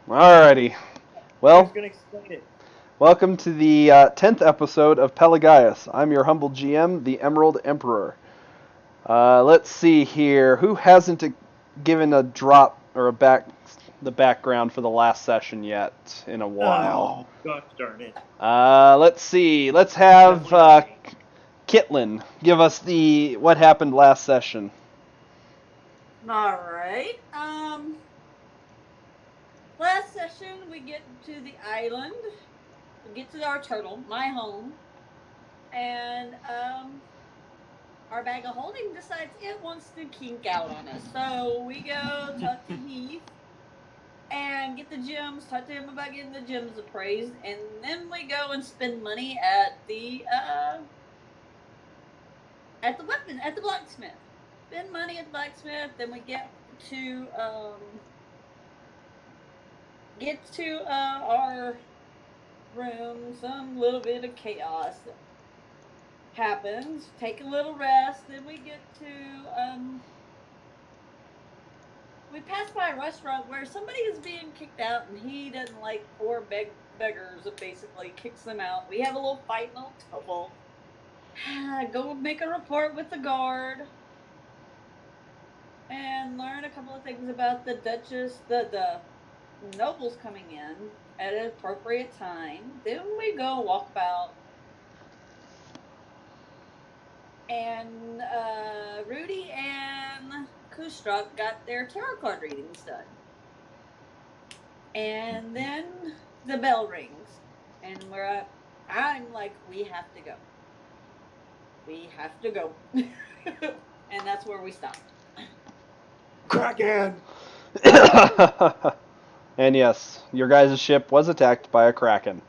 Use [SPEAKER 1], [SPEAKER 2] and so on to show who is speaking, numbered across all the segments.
[SPEAKER 1] Alrighty.
[SPEAKER 2] Who's
[SPEAKER 1] Well,
[SPEAKER 2] gonna explain it?
[SPEAKER 1] welcome to the 10th episode of Pelagaius. I'm your humble GM, the Emerald Emperor. Let's see here. Who hasn't given a drop or the background for the last session yet in a while?
[SPEAKER 2] Oh, gosh darn it.
[SPEAKER 1] Let's see. Let's
[SPEAKER 2] That
[SPEAKER 1] have
[SPEAKER 2] would have been me.
[SPEAKER 1] Kitlin give us the what happened last session.
[SPEAKER 3] All right. Last session we get to the island. We get to our turtle, my home, and our bag of holding decides it wants to kink out on us. So we go talk to Heath and get the gems. Talk to him about getting the gems appraised, and then we go and spend money at the blacksmith. Spend money at the blacksmith. Then we to our room. Some little bit of chaos happens. Take a little rest. Then we get to we pass by a restaurant where somebody is being kicked out, and he doesn't like poor beggars. And basically kicks them out. We have a little fight, a little tussle. Go make a report with the guard, and learn a couple of things about the Duchess, the nobles coming in at an appropriate time. Then we go walk about, and Rudy and Kushruk got their tarot card readings done. And then the bell rings, and I'm like, we have to go. We have to go. And that's where we stopped.
[SPEAKER 2] Kraken!
[SPEAKER 1] And yes, your guys' ship was attacked by a kraken.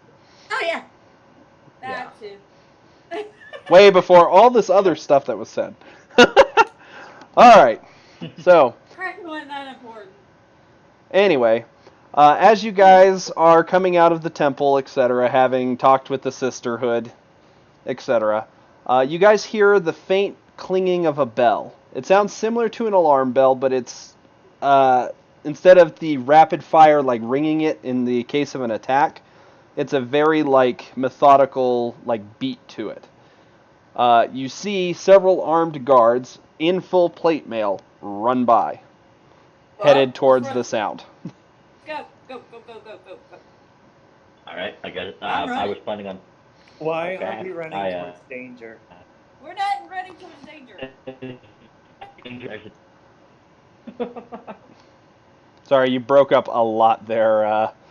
[SPEAKER 3] Oh, yeah. That too.
[SPEAKER 1] Way before all this other stuff that was said. Alright, so,
[SPEAKER 3] Kraken was not important.
[SPEAKER 1] anyway, as you guys are coming out of the temple, etc., having talked with the sisterhood, etc., you guys hear the faint clinging of a bell. It sounds similar to an alarm bell, but it's instead of the rapid fire like ringing it in the case of an attack, it's a very like methodical like beat to it. You see several armed guards in full plate mail run by, headed towards the sound.
[SPEAKER 3] Go, go, go, go, go, go, go.
[SPEAKER 4] All right, I got it.
[SPEAKER 3] I'm
[SPEAKER 4] I
[SPEAKER 3] ready.
[SPEAKER 4] was planning on.
[SPEAKER 2] Why
[SPEAKER 4] Okay,
[SPEAKER 2] are we running towards danger?
[SPEAKER 3] We're not running towards danger.
[SPEAKER 1] Sorry, you broke up a lot there,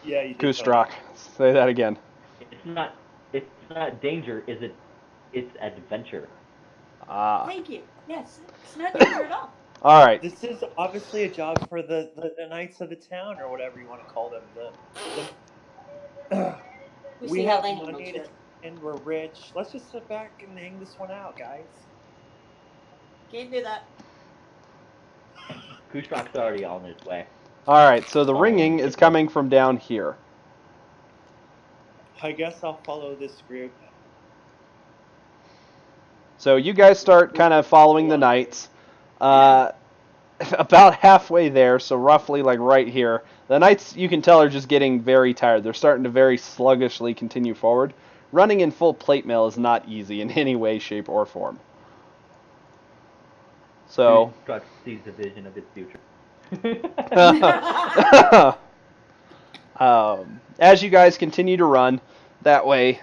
[SPEAKER 2] Yeah, you did.
[SPEAKER 1] Kustrak. Say that again.
[SPEAKER 4] It's not. It's not danger. Is it? It's adventure.
[SPEAKER 3] Thank you. Yes, it's not danger at all.
[SPEAKER 1] All right.
[SPEAKER 2] This is obviously a job for the knights of the town, or whatever you want to call them.
[SPEAKER 3] We
[SPEAKER 2] We
[SPEAKER 3] see how
[SPEAKER 2] have
[SPEAKER 3] they handle
[SPEAKER 2] money
[SPEAKER 3] shit.
[SPEAKER 2] and we're rich. Let's just sit back and hang this one out, guys.
[SPEAKER 3] Can't do that.
[SPEAKER 4] Kushrak's already on his way.
[SPEAKER 1] All right. So the ringing is coming from down here.
[SPEAKER 2] I guess I'll follow this group.
[SPEAKER 1] So you guys start kind of following the knights. About halfway there, so roughly like right here, the knights you can tell are just getting very tired. They're starting to very sluggishly continue forward. Running in full plate mail is not easy in any way, shape, or form. So.
[SPEAKER 4] Kushrak sees the vision of his future.
[SPEAKER 1] As you guys continue to run that way,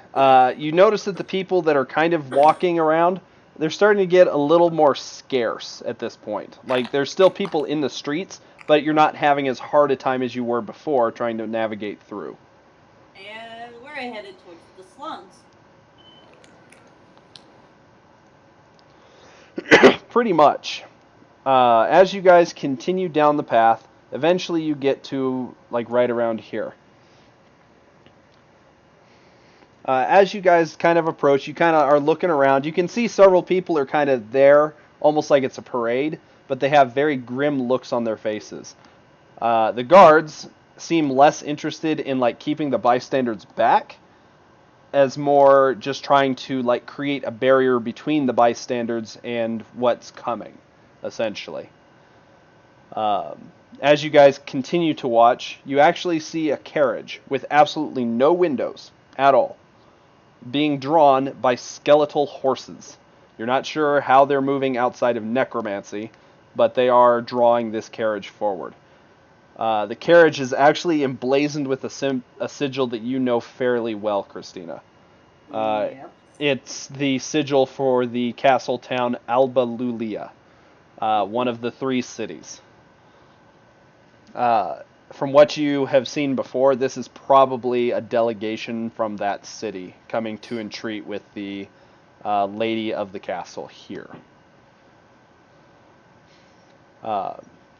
[SPEAKER 1] you notice that the people that are kind of walking around, they're starting to get a little more scarce at this point. Like, there's still people in the streets, but you're not having as hard a time as you were before trying to navigate through.
[SPEAKER 3] And we're headed towards the slums.
[SPEAKER 1] Pretty much. As you guys continue down the path, eventually you get to, like, right around here. As you guys kind of approach, you kind of are looking around. You can see several people are kind of there, almost like it's a parade, but they have very grim looks on their faces. The guards seem less interested in like keeping the bystanders back, as more just trying to like create a barrier between the bystanders and what's coming, essentially. as you guys continue to watch, you actually see a carriage with absolutely no windows at all, being drawn by skeletal horses. You're not sure how they're moving outside of necromancy, but they are drawing this carriage forward. The carriage is actually emblazoned with a sigil that you know fairly well, Christina.
[SPEAKER 3] Yep.
[SPEAKER 1] It's the sigil for the castle town Alba Lulia, one of the 3 cities. From what you have seen before, this is probably a delegation from that city coming to entreat with the lady of the castle here.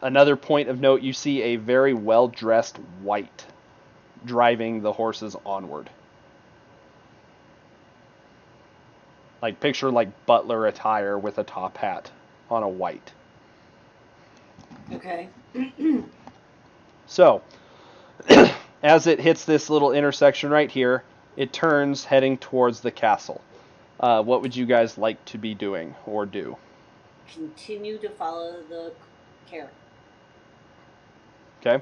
[SPEAKER 1] Another point of note, you see a very well-dressed wight driving the horses onward. Like, picture like butler attire with a top hat on a wight.
[SPEAKER 3] Okay.
[SPEAKER 1] So, as it hits this little intersection right here, it turns heading towards the castle. What would you guys like to be doing or do?
[SPEAKER 3] Continue to follow the carrot.
[SPEAKER 1] Okay.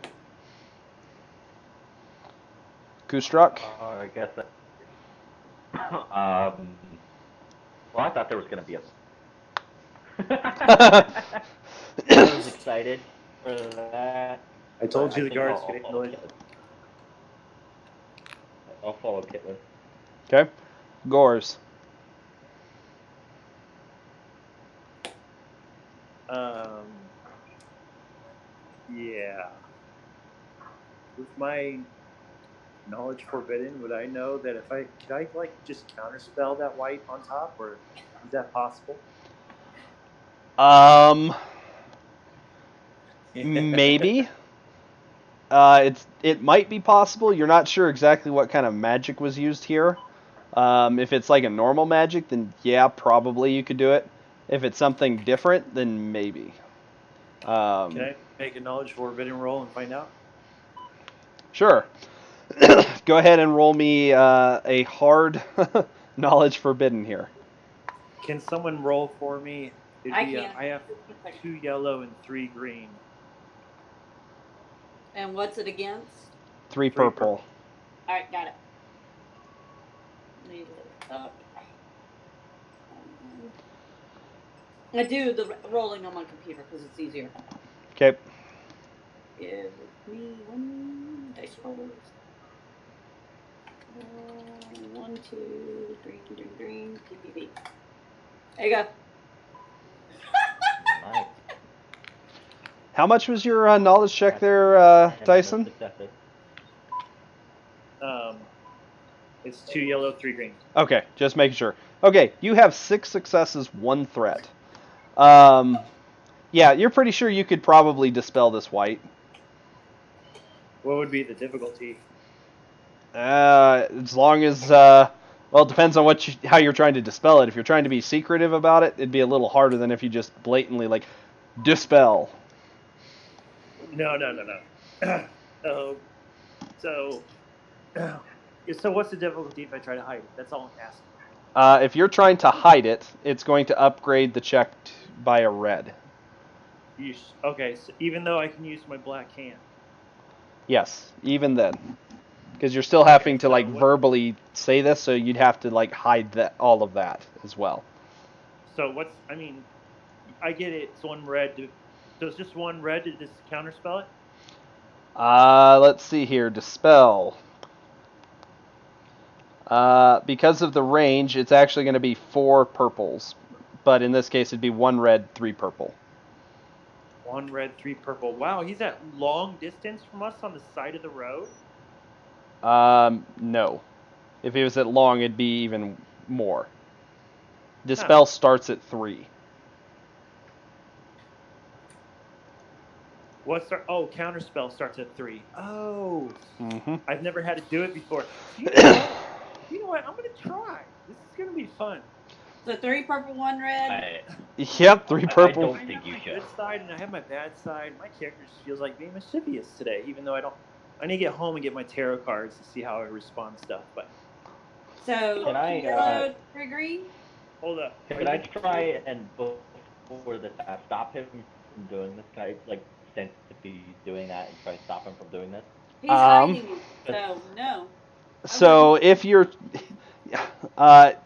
[SPEAKER 1] Kustrak?
[SPEAKER 4] I guess that. Well, I thought there was going to be a. I was excited for that.
[SPEAKER 2] I told you the
[SPEAKER 4] think
[SPEAKER 2] guards
[SPEAKER 4] I'll
[SPEAKER 2] could
[SPEAKER 4] follow
[SPEAKER 2] handle it.
[SPEAKER 4] Caitlin. I'll follow Caitlin.
[SPEAKER 1] Okay. Gores.
[SPEAKER 2] Yeah. With my knowledge forbidden, would I know that if could I like just counterspell that white on top, or is that possible?
[SPEAKER 1] Maybe. It might be possible. You're not sure exactly what kind of magic was used here. If it's like a normal magic, then yeah, probably you could do it. If it's something different, then maybe.
[SPEAKER 2] Can I make a knowledge forbidden roll and find out?
[SPEAKER 1] Sure. Go ahead and roll me a hard knowledge forbidden here.
[SPEAKER 2] Can someone roll for me?
[SPEAKER 3] I can.
[SPEAKER 2] I have 2 yellow and 3 green.
[SPEAKER 3] And what's it against?
[SPEAKER 1] 3 purple.
[SPEAKER 3] All right, got it. Leave it up. I do the rolling on my computer because it's easier.
[SPEAKER 1] Okay.
[SPEAKER 3] Give me 1 dice roll. 1, 2, green, PPP. There you go.
[SPEAKER 4] Nice.
[SPEAKER 1] How much was your knowledge check there, Tyson?
[SPEAKER 2] It's 2 yellow, 3 green.
[SPEAKER 1] Okay, just making sure. Okay, you have 6 successes, 1 threat. Yeah, you're pretty sure you could probably dispel this white.
[SPEAKER 2] What would be the difficulty?
[SPEAKER 1] As long as, well, it depends on how you're trying to dispel it. If you're trying to be secretive about it, it'd be a little harder than if you just blatantly, like, dispel.
[SPEAKER 2] No. So what's the difficulty if I try to hide it? That's all I'm asking.
[SPEAKER 1] If you're trying to hide it, it's going to upgrade the check by a red.
[SPEAKER 2] Okay, so even though I can use my black hand.
[SPEAKER 1] Yes, even then. Because you're still having to, like, verbally say this, so you'd have to, like, hide all of that as well.
[SPEAKER 2] So I get it, it's 1 red. So it's just 1 red to just counterspell it?
[SPEAKER 1] Let's see here. Dispel. Because of the range, it's actually going to be 4 purples. But in this case, it'd be 1 red, 3 purple.
[SPEAKER 2] 1 red, 3 purple. Wow, he's at long distance from us on the side of the road?
[SPEAKER 1] No. If it was at long, it'd be even more. Dispel starts at 3.
[SPEAKER 2] Counterspell starts at 3. Oh.
[SPEAKER 1] Mm-hmm.
[SPEAKER 2] I've never had to do it before. You know what? I'm going to try. This is going to be fun.
[SPEAKER 3] So 3 purple, 1 red.
[SPEAKER 1] Yep, 3 purple.
[SPEAKER 4] I don't think you should.
[SPEAKER 2] I have my good side and I have my bad side. My character just feels like being mischievous today, even though I don't. I need to get home and get my tarot cards to see how I respond to stuff. But
[SPEAKER 3] So
[SPEAKER 4] Can I,
[SPEAKER 3] yellow, 3 green.
[SPEAKER 2] hold up.
[SPEAKER 4] Could I try and before this stop him from doing this guy? Like, sense to be doing that and try to stop him from doing this?
[SPEAKER 3] He's hiding it, so no.
[SPEAKER 1] So if you're,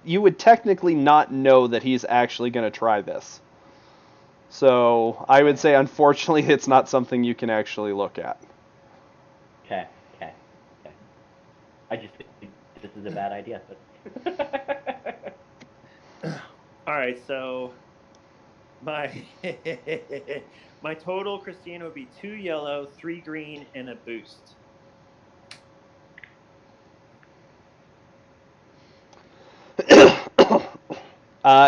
[SPEAKER 1] you would technically not know that he's actually going to try this. So I would say, unfortunately, it's not something you can actually look at.
[SPEAKER 4] Okay. I just think this is a bad idea. But
[SPEAKER 2] All right, so my my total, Christina, would be 2 yellow, 3 green, and a boost.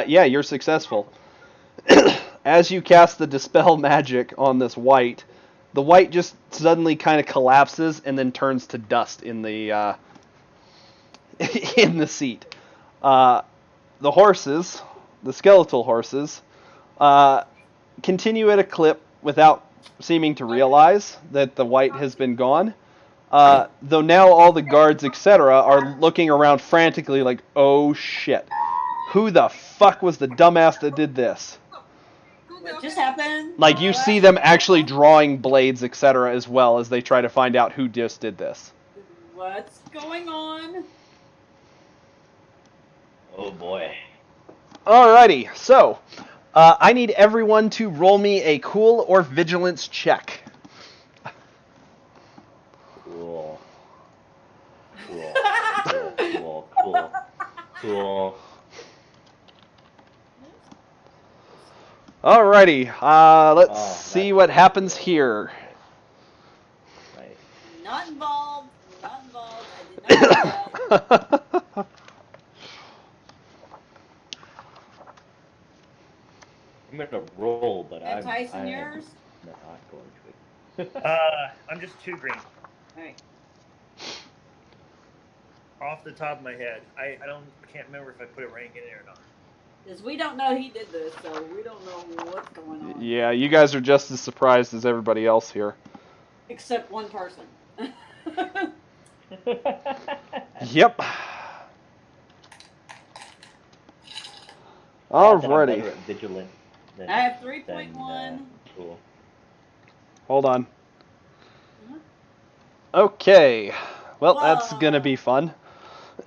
[SPEAKER 1] Yeah, you're successful. As you cast the Dispel magic on this white, the white just suddenly kind of collapses and then turns to dust in the in the seat. The horses, the skeletal horses, continue at a clip without seeming to realize that the white has been gone. Though now all the guards, etc., are looking around frantically like, oh shit. Who the fuck was the dumbass that did this?
[SPEAKER 3] What just happened?
[SPEAKER 1] Like, you see them actually drawing blades, etc., as well as they try to find out who just did this.
[SPEAKER 3] What's going on?
[SPEAKER 4] oh boy.
[SPEAKER 1] Alrighty, so I need everyone to roll me a cool or vigilance check.
[SPEAKER 4] Cool.
[SPEAKER 1] Alrighty, let's
[SPEAKER 4] Oh,
[SPEAKER 1] see what happens here.
[SPEAKER 4] Right.
[SPEAKER 3] Not involved. Not involved. I did not do that.
[SPEAKER 4] I'm gonna roll, but
[SPEAKER 3] And Tyson,
[SPEAKER 4] I'm
[SPEAKER 3] yours?
[SPEAKER 4] not going to.
[SPEAKER 2] I'm just 2 green.
[SPEAKER 3] All right.
[SPEAKER 2] Off the top of my head, I can't remember if I put a rank in it or not.
[SPEAKER 3] Because we don't know he did this, so we don't know what's going on.
[SPEAKER 1] Yeah, you guys are just as surprised as everybody else here.
[SPEAKER 3] Except one person.
[SPEAKER 1] Yep. Alrighty.
[SPEAKER 4] Vigilant.
[SPEAKER 3] I have 3.1.
[SPEAKER 4] Cool.
[SPEAKER 1] Hold on.
[SPEAKER 3] Mhm.
[SPEAKER 1] Okay. Well, that's
[SPEAKER 3] Whoa.
[SPEAKER 1] gonna be fun.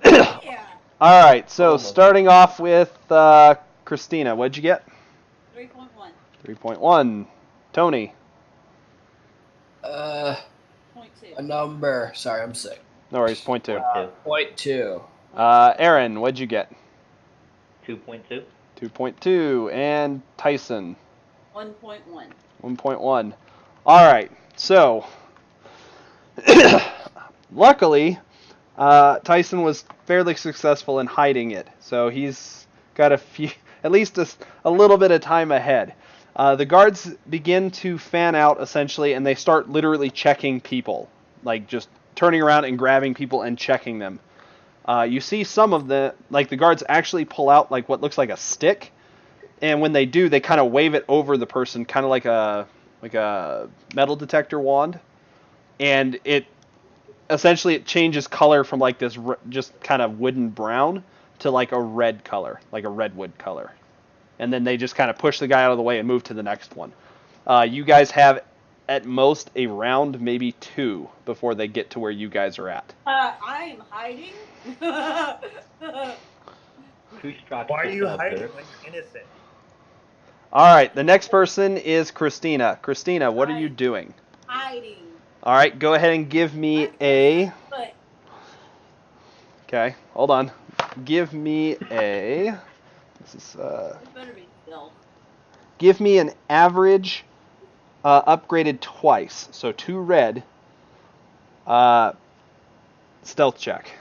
[SPEAKER 3] Yeah.
[SPEAKER 1] Alright, so
[SPEAKER 4] Almost.
[SPEAKER 1] starting off with Christina, what'd you get?
[SPEAKER 3] 3.1.
[SPEAKER 1] 3.1. Tony.
[SPEAKER 3] 0.2.
[SPEAKER 5] A number. Sorry, I'm sick.
[SPEAKER 1] No worries, 0.2.
[SPEAKER 5] 0.2.
[SPEAKER 1] Aaron, what'd you get?
[SPEAKER 4] 2.2.
[SPEAKER 1] 2.2. And Tyson.
[SPEAKER 3] 1.1.
[SPEAKER 1] 1.1. Alright, so luckily, Tyson was fairly successful in hiding it, so he's got at least a little bit of time ahead. The guards begin to fan out, essentially, and they start literally checking people, like just turning around and grabbing people and checking them. You see some of the guards actually pull out like what looks like a stick, and when they do, they kind of wave it over the person, kind of like a metal detector wand, and it changes color from like this just kind of wooden brown to like a red color, like a redwood color. And then they just kind of push the guy out of the way and move to the next one. You guys have at most a round, maybe 2, before they get to where you guys are at.
[SPEAKER 3] I am hiding.
[SPEAKER 2] Why are you hiding when you're innocent?
[SPEAKER 1] All right, the next person is Christina. Christina, what are you doing?
[SPEAKER 3] Hiding.
[SPEAKER 1] All right, go ahead and give me a...
[SPEAKER 3] But
[SPEAKER 1] Okay, hold on. Give me a... This is...
[SPEAKER 3] it better be stealth.
[SPEAKER 1] Give me an average upgraded twice. So 2 red. Stealth check.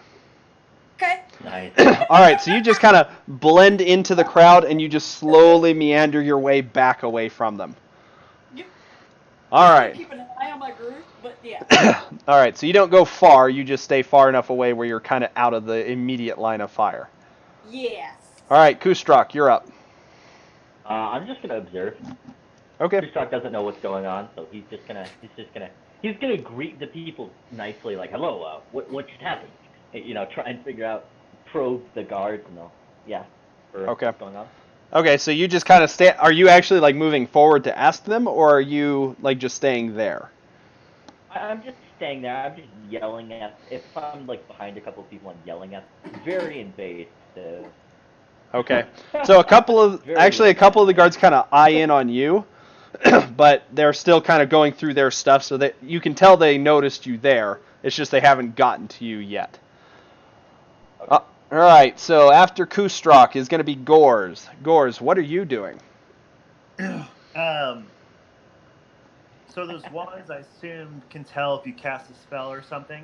[SPEAKER 3] Okay.
[SPEAKER 4] Nice.
[SPEAKER 1] Alright, so you just kind of blend into the crowd and you just slowly meander your way back away from them.
[SPEAKER 3] Yep.
[SPEAKER 1] Alright.
[SPEAKER 3] Keeping an eye on my group, but yeah.
[SPEAKER 1] Alright, so you don't go far, you just stay far enough away where you're kind of out of the immediate line of fire.
[SPEAKER 3] Yes.
[SPEAKER 1] Alright, Kustrak, you're up.
[SPEAKER 4] I'm just gonna observe.
[SPEAKER 1] Okay.
[SPEAKER 4] Kustok doesn't know what's going on, so he's gonna greet the people nicely, like, hello, what should happen? You know, try and figure out, probe the guards and for
[SPEAKER 1] Okay.
[SPEAKER 4] what's going on.
[SPEAKER 1] Okay, so you just kind of stay. Are you actually like moving forward to ask them, or are you like just staying there?
[SPEAKER 4] I'm just staying there. I'm just yelling at. If I'm like behind a couple of people, I'm yelling at. Very invasive.
[SPEAKER 1] Okay, so
[SPEAKER 4] Very
[SPEAKER 1] a couple of the
[SPEAKER 4] invasive.
[SPEAKER 1] guards kind of eye in on you, but they're still kind of going through their stuff, so that you can tell they noticed you there. It's just they haven't gotten to you yet.
[SPEAKER 4] Okay.
[SPEAKER 1] All right, so after Kustrock is going to be Gores. Gores, what are you doing?
[SPEAKER 2] So those ones, I assume, can tell if you cast a spell or something.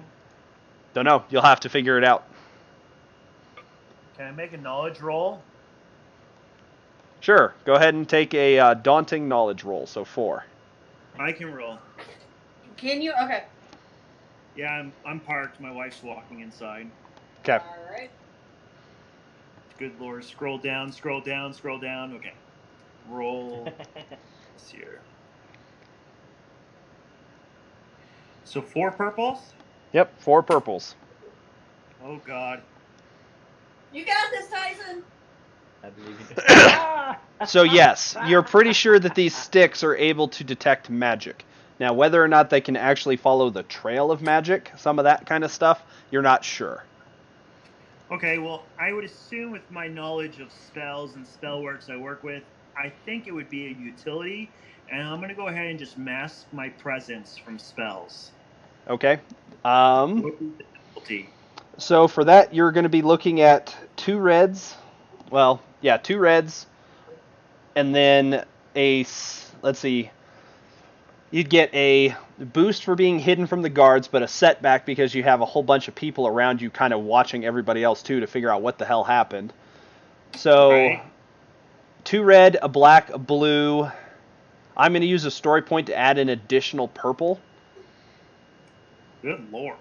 [SPEAKER 1] Don't know. You'll have to figure it out.
[SPEAKER 2] Can I make a knowledge roll?
[SPEAKER 1] Sure. Go ahead and take a daunting knowledge roll. So 4.
[SPEAKER 2] I can roll.
[SPEAKER 3] Can you? Okay.
[SPEAKER 2] Yeah, I'm parked. My wife's walking inside.
[SPEAKER 1] Okay.
[SPEAKER 3] All right.
[SPEAKER 2] Good lord. Scroll down, scroll down, scroll down. Okay. Roll this here. So 4 purples?
[SPEAKER 1] Yep. 4 purples.
[SPEAKER 2] Oh god.
[SPEAKER 3] You got this, Tyson.
[SPEAKER 4] I believe you.
[SPEAKER 1] So yes, you're pretty sure that these sticks are able to detect magic. Now, whether or not they can actually follow the trail of magic, some of that kind of stuff, you're not sure.
[SPEAKER 2] Okay, well, I would assume with my knowledge of spells and spell works I work with, I think it would be a utility, and I'm going to go ahead and just mask my presence from spells.
[SPEAKER 1] Okay.
[SPEAKER 2] What would be the difficulty?
[SPEAKER 1] So for that, you're going to be looking at 2 reds. Well, yeah, 2 reds, and then let's see. You'd get a boost for being hidden from the guards, but a setback because you have a whole bunch of people around you kind of watching everybody else too to figure out what the hell happened. So,
[SPEAKER 2] Right.
[SPEAKER 1] 2 red, a black, a blue. I'm going to use a story point to add an additional purple.
[SPEAKER 2] Good lord.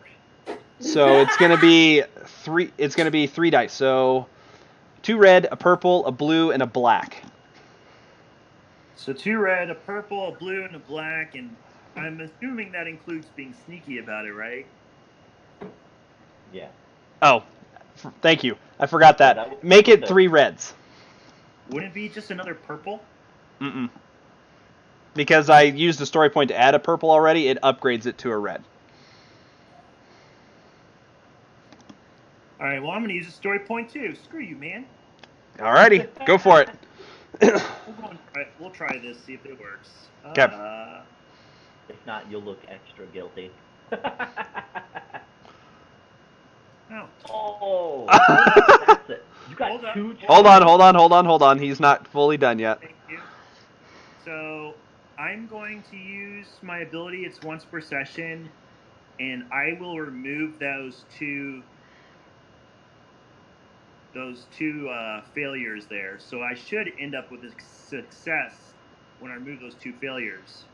[SPEAKER 1] So it's going to be 3. It's going to be 3 dice. So 2 red, a purple, a blue, and a black.
[SPEAKER 2] So 2 red, a purple, a blue, and a black, and I'm assuming that includes being sneaky about it, right?
[SPEAKER 4] Yeah.
[SPEAKER 1] Oh, thank you. I forgot
[SPEAKER 4] Yeah,
[SPEAKER 1] that.
[SPEAKER 4] that was
[SPEAKER 1] Make it
[SPEAKER 4] the-
[SPEAKER 1] 3 reds.
[SPEAKER 2] Wouldn't it be just another purple?
[SPEAKER 1] Mm-mm. Because I used the story point to add a purple already, it upgrades it to a red.
[SPEAKER 2] Alright, well, I'm going to use a story point too. Screw you, man.
[SPEAKER 1] Alrighty, go for it.
[SPEAKER 2] We'll try this, see if it works.
[SPEAKER 1] Okay.
[SPEAKER 4] If not, you'll look extra guilty.
[SPEAKER 2] Oh.
[SPEAKER 4] Oh, that's it. You got
[SPEAKER 2] Hold on.
[SPEAKER 4] 2.
[SPEAKER 1] Hold on. He's not fully done yet.
[SPEAKER 2] Thank you. So I'm going to use my ability. It's once per session, and I will remove those two failures there. So I should end up with a success when I remove those 2 failures.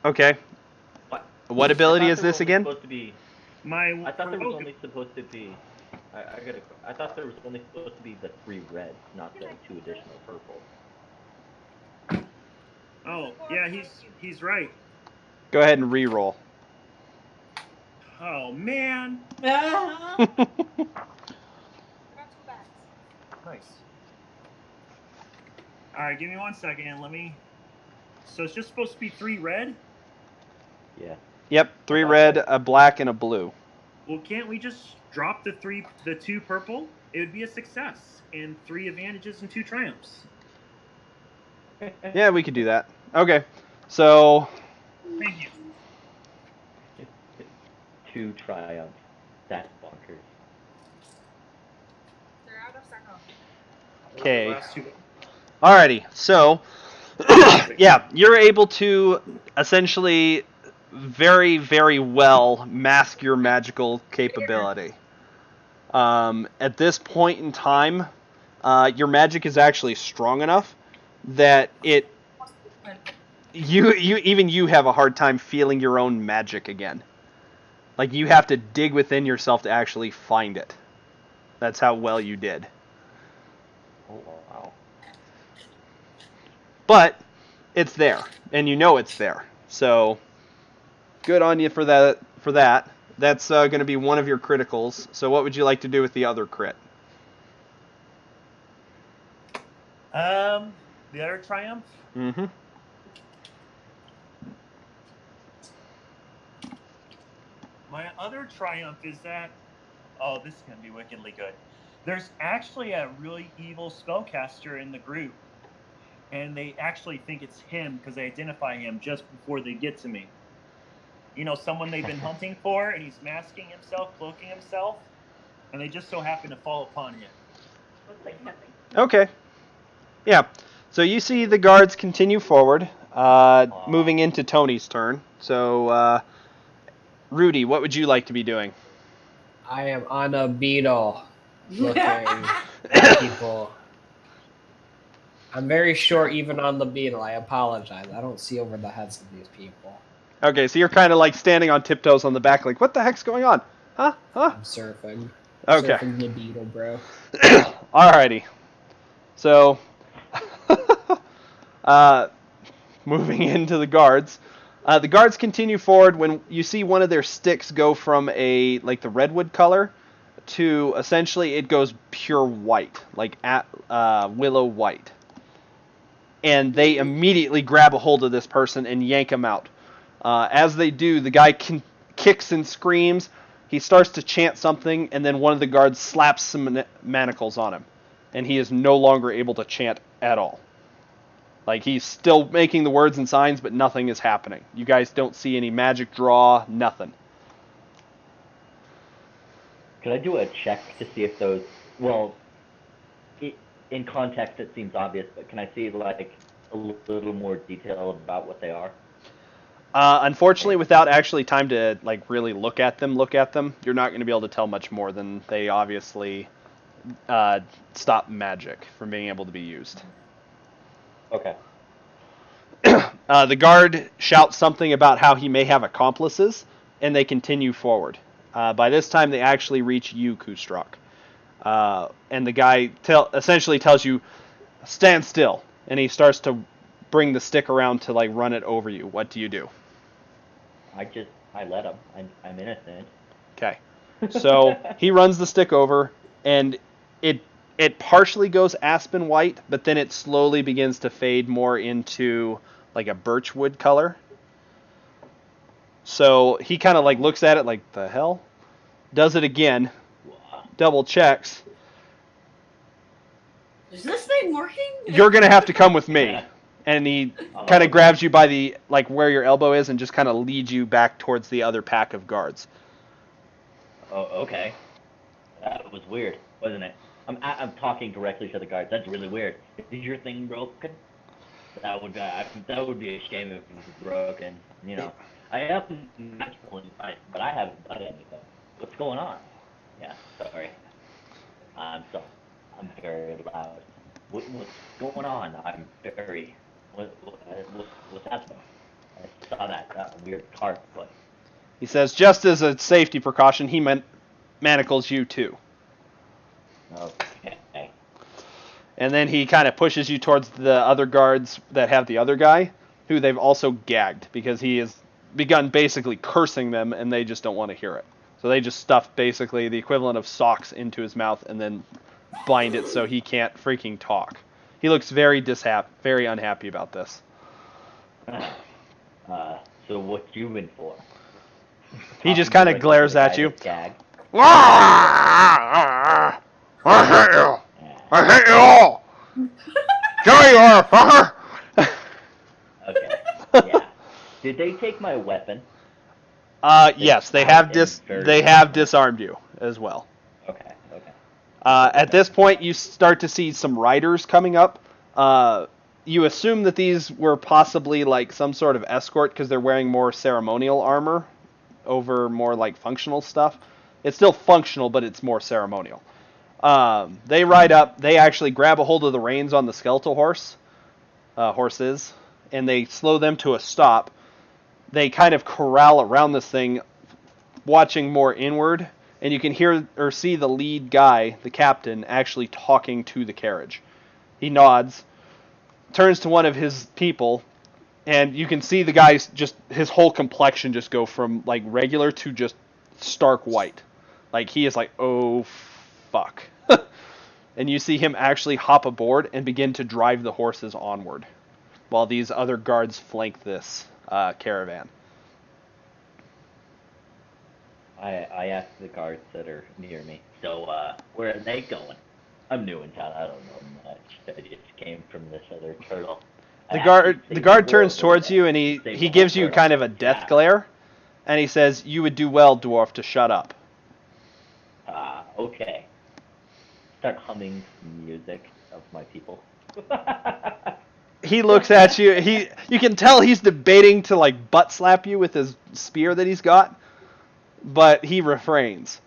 [SPEAKER 1] Okay. What ability
[SPEAKER 4] I
[SPEAKER 1] is
[SPEAKER 4] thought there
[SPEAKER 1] this
[SPEAKER 4] was
[SPEAKER 1] again?
[SPEAKER 4] Supposed to be, I thought there was only supposed to be. I thought there was only supposed to be the 3 reds, not the 2 additional purples.
[SPEAKER 2] Oh yeah, he's right.
[SPEAKER 1] Go ahead and re-roll.
[SPEAKER 2] Oh man.
[SPEAKER 3] Uh-huh.
[SPEAKER 2] Nice. All right, give me 1 second. Let me. So it's just supposed to be 3 red.
[SPEAKER 4] Yeah.
[SPEAKER 1] Yep, 3 red, a black, and a blue.
[SPEAKER 2] Well, can't we just drop the 2 purple? It would be a success, and 3 advantages and 2 triumphs.
[SPEAKER 1] Yeah, we could do that. Okay, so
[SPEAKER 2] Thank you.
[SPEAKER 4] 2 triumphs. That's bonkers.
[SPEAKER 6] They're out of circle.
[SPEAKER 1] okay.
[SPEAKER 2] Last 2.
[SPEAKER 1] Alrighty, so yeah, you're able to essentially very, very well mask your magical capability. At this point in time, your magic is actually strong enough that you have a hard time feeling your own magic again. Like you have to dig within yourself to actually find it. That's how well you did.
[SPEAKER 4] Oh wow.
[SPEAKER 1] But it's there, and you know it's there. So good on you for that. That's going to be one of your criticals. So what would you like to do with the other crit?
[SPEAKER 2] The other triumph.
[SPEAKER 1] Mm-hmm.
[SPEAKER 2] My other triumph is that. Oh, this is gonna be wickedly good. There's actually a really evil spellcaster in the group, and they actually think it's him because they identify him just before they get to me. You know, someone they've been hunting for, and he's masking himself, cloaking himself, and they just so happen to fall upon him.
[SPEAKER 1] Okay. Yeah. So you see the guards continue forward, moving into Tony's turn. So, Rudy, what would you like to be doing?
[SPEAKER 5] I am on a beetle looking at people. I'm very short even on the beetle. I apologize. I don't see over the heads of these people.
[SPEAKER 1] Okay, so you're kind of like standing on tiptoes on the back, like, what the heck's going on? Huh?
[SPEAKER 5] I'm surfing.
[SPEAKER 1] Okay.
[SPEAKER 5] Surfing the beetle, bro.
[SPEAKER 1] Alrighty. So, moving into the guards. The guards continue forward when you see one of their sticks go from the redwood color to essentially it goes pure white, like willow white. And they immediately grab a hold of this person and yank him out. As they do, the guy kicks and screams. He starts to chant something, and then one of the guards slaps some manacles on him. And he is no longer able to chant at all. Like, he's still making the words and signs, but nothing is happening. You guys don't see any magic draw, nothing.
[SPEAKER 4] Could I do a check to see if those... Well, in context it seems obvious, but can I see, like, a little more detail about what they are?
[SPEAKER 1] Unfortunately, without actually time to, like, really look at them, you're not going to be able to tell much more than they obviously stop magic from being able to be used.
[SPEAKER 4] Okay.
[SPEAKER 1] The guard shouts something about how he may have accomplices, and they continue forward. By this time, they actually reach you, Kustrak. And the guy essentially tells you, stand still. And he starts to bring the stick around to like run it over you. What do you do?
[SPEAKER 4] I let him. I'm innocent.
[SPEAKER 1] Okay. So he runs the stick over, and it partially goes aspen white, but then it slowly begins to fade more into like a birchwood color. So he kind of like looks at it like, the hell? Does it again. Double checks.
[SPEAKER 3] Is this thing working?
[SPEAKER 1] You're going to have to come with me. And he kind of grabs you by the, like, where your elbow is and just kind of leads you back towards the other pack of guards.
[SPEAKER 4] Oh, okay. That was weird, wasn't it? I'm talking directly to the guards. That's really weird. Is your thing broken? That would be a shame if it was broken. You know, I have magical insight, but I haven't done anything. What's going on? Yeah, sorry. I'm very loud. What's going on? I'm very. What's happening? I saw that weird car play.
[SPEAKER 1] He says, just as a safety precaution, he manacles you too.
[SPEAKER 4] Okay.
[SPEAKER 1] And then he kind of pushes you towards the other guards that have the other guy, who they've also gagged, because he has begun basically cursing them, and they just don't want to hear it. So they just stuff basically the equivalent of socks into his mouth and then bind it so he can't freaking talk. He looks very very unhappy about this.
[SPEAKER 4] So what you in for?
[SPEAKER 1] He just kind of glares at you.
[SPEAKER 6] I hate you! I hate you all! There you are, fucker!
[SPEAKER 4] Okay. Yeah. Did they take my weapon?
[SPEAKER 1] Yes, they have disarmed you as well.
[SPEAKER 4] Okay.
[SPEAKER 1] At this point, you start to see some riders coming up. You assume that these were possibly like some sort of escort because they're wearing more ceremonial armor over more like functional stuff. It's still functional, but it's more ceremonial. They ride up. They actually grab a hold of the reins on the skeletal horses, and they slow them to a stop. They kind of corral around this thing, watching more inward, and you can hear or see the lead guy, the captain, actually talking to the carriage. He nods, turns to one of his people, and you can see the guy's just his whole complexion just go from like regular to just stark white. Like he is like, oh fuck. and you see him actually hop aboard and begin to drive the horses onward, while these other guards flank this caravan.
[SPEAKER 4] I asked the guards that are near me, so where are they going? I'm new in town. I don't know much. I just came from this other turtle.
[SPEAKER 1] The guard turns towards you and he gives you kind of a death glare, and he says, "You would do well, dwarf, to shut up."
[SPEAKER 4] Okay. Start humming music of my people.
[SPEAKER 1] He looks at you. You can tell he's debating to like butt slap you with his spear that he's got, but he refrains.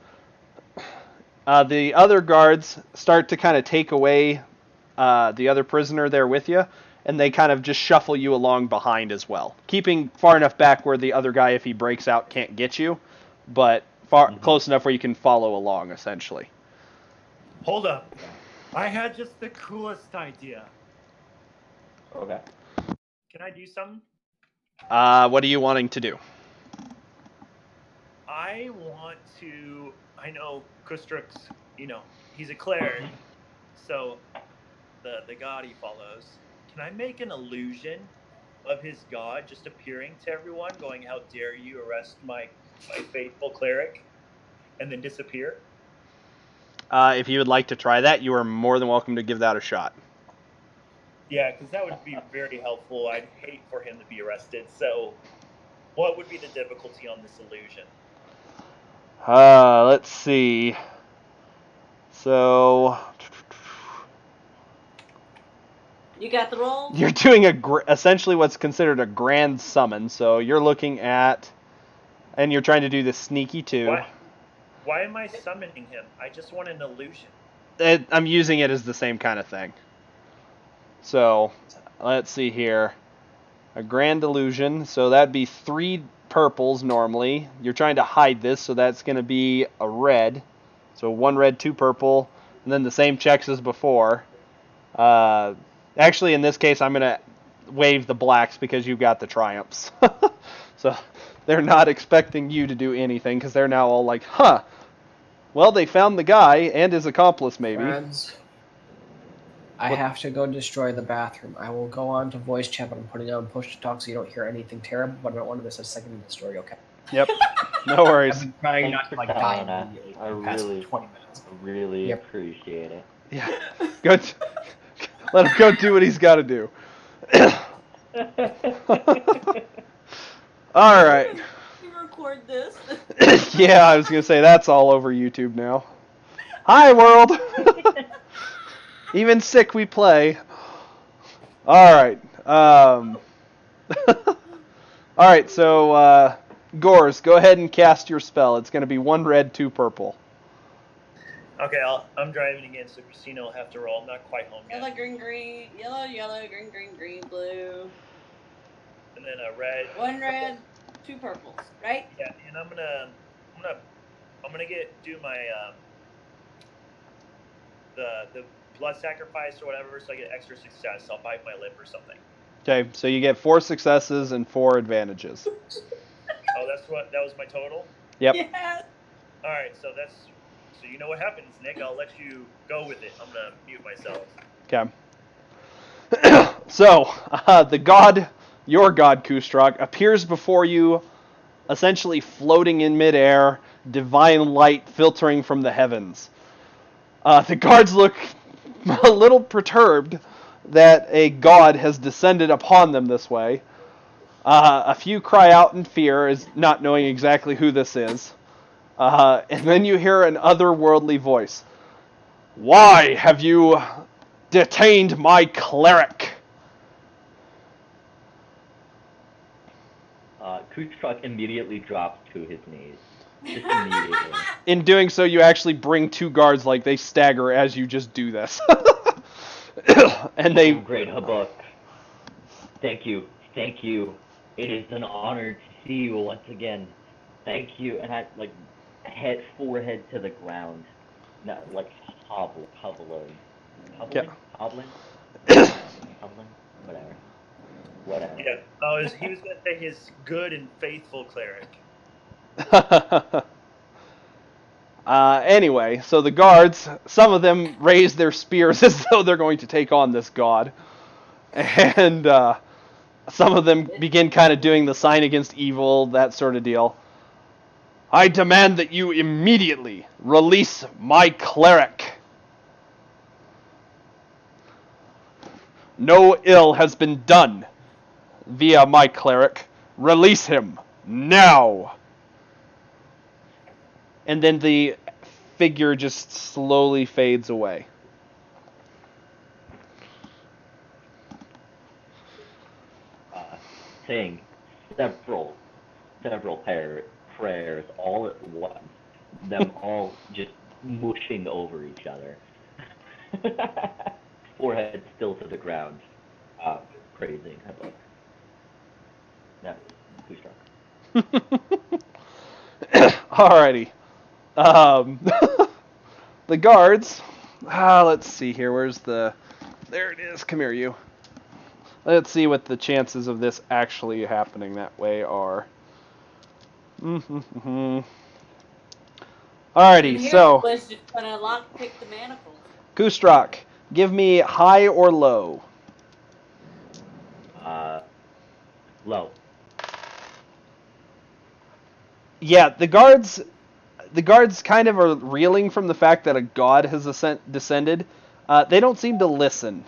[SPEAKER 1] The other guards start to kind of take away the other prisoner there with you, and they kind of just shuffle you along behind as well, keeping far enough back where the other guy, if he breaks out, can't get you, but close enough where you can follow along, essentially.
[SPEAKER 2] Hold up. I had just the coolest idea.
[SPEAKER 4] Okay.
[SPEAKER 2] Can I do something?
[SPEAKER 1] What are you wanting to do?
[SPEAKER 2] I want to. I know Kustruk's, he's a cleric, so the god he follows. Can I make an illusion of his god just appearing to everyone, going, "How dare you arrest my faithful cleric," and then disappear?
[SPEAKER 1] If you would like to try that, you are more than welcome to give that a shot.
[SPEAKER 2] Yeah, because that would be very helpful. I'd hate for him to be arrested. So, what would be the difficulty on this illusion?
[SPEAKER 1] Let's see. So
[SPEAKER 3] You got the roll?
[SPEAKER 1] you're doing essentially what's considered a grand summon. So you're looking at, and you're trying to do the sneaky too.
[SPEAKER 2] Why am I summoning him? I just want an illusion.
[SPEAKER 1] I'm using it as the same kind of thing. So let's see here. A grand illusion. So that'd be 3 purples normally. You're trying to hide this, so that's going to be a red. So 1 red, 2 purple, and then the same checks as before. Actually, in this case, I'm going to waive the blacks because you've got the triumphs. So they're not expecting you to do anything because they're now all like, huh, well, they found the guy and his accomplice, maybe.
[SPEAKER 5] Friends, I have to go destroy the bathroom. I will go on to voice chat, but I'm putting on push to talk so you don't hear anything terrible, but I don't want to miss a second of the story, okay?
[SPEAKER 1] Yep, no worries.
[SPEAKER 5] I've been trying
[SPEAKER 4] Thanks
[SPEAKER 5] not to
[SPEAKER 4] for
[SPEAKER 5] like
[SPEAKER 4] telling
[SPEAKER 5] die
[SPEAKER 4] us.
[SPEAKER 5] immediately
[SPEAKER 4] I
[SPEAKER 5] for the past
[SPEAKER 4] really-
[SPEAKER 5] 20 minutes.
[SPEAKER 4] I really
[SPEAKER 5] Yep.
[SPEAKER 4] appreciate it.
[SPEAKER 1] Yeah, good. Let him go do what he's got to do. All right.
[SPEAKER 3] You record this.
[SPEAKER 1] Yeah, I was gonna say that's all over YouTube now. Hi, world. Even sick, we play. All right. All right. So, Gores, go ahead and cast your spell. It's gonna be 1 red, 2 purple.
[SPEAKER 2] Okay, I'm driving again, so Christina will have to roll. I'm not quite home yet.
[SPEAKER 3] Yellow, green, green. Yellow, yellow, green, green, green, blue.
[SPEAKER 2] And then a red.
[SPEAKER 3] 1 red, 2 purples, right?
[SPEAKER 2] Yeah, and I'm gonna do my the blood sacrifice or whatever, so I get extra success. I'll bite my lip or something.
[SPEAKER 1] Okay, so you get 4 successes and 4 advantages.
[SPEAKER 2] Oh, that was my total.
[SPEAKER 1] Yep.
[SPEAKER 3] Yes.
[SPEAKER 2] All right, so you know what happens, Nick. I'll let you go with it. I'm gonna mute myself.
[SPEAKER 1] Okay. So, your god Kustrak, appears before you, essentially floating in midair, divine light filtering from the heavens. The guards look a little perturbed that a god has descended upon them this way. A few cry out in fear, as not knowing exactly who this is. And then you hear an otherworldly voice. Why have you detained my cleric?
[SPEAKER 4] Kustrak immediately drops to his knees. Just immediately.
[SPEAKER 1] In doing so, you actually bring 2 guards, like they stagger as you just do this. And they...
[SPEAKER 4] Oh, great Habuk. Thank you. Thank you. It is an honor to see you once again. Thank you. And I, forehead to the ground. Not, hobbling.
[SPEAKER 1] Yeah.
[SPEAKER 4] Hobbling? Whatever.
[SPEAKER 2] Yeah. He was gonna say his good and faithful cleric.
[SPEAKER 1] Anyway, so the guards, some of them raise their spears as though they're going to take on this god. And some of them begin kind of doing the sign against evil, that sort of deal. I demand that you immediately release my cleric. No ill has been done via my cleric. Release him now. And then the figure just slowly fades away.
[SPEAKER 4] Saying several prayers all at once, them all just mushing over each other. Forehead still to the ground, praising Heblock. That's Kushrak.
[SPEAKER 1] Alrighty. The guards. Let's see here. Where's the... There it is. Come here, you. Let's see what the chances of this actually happening that way are. Alrighty, so...
[SPEAKER 3] was just gonna lockpick the manacles.
[SPEAKER 1] Kustrak, give me high or low.
[SPEAKER 4] Low.
[SPEAKER 1] Yeah, the guards kind of are reeling from the fact that a god has descended. They don't seem to listen.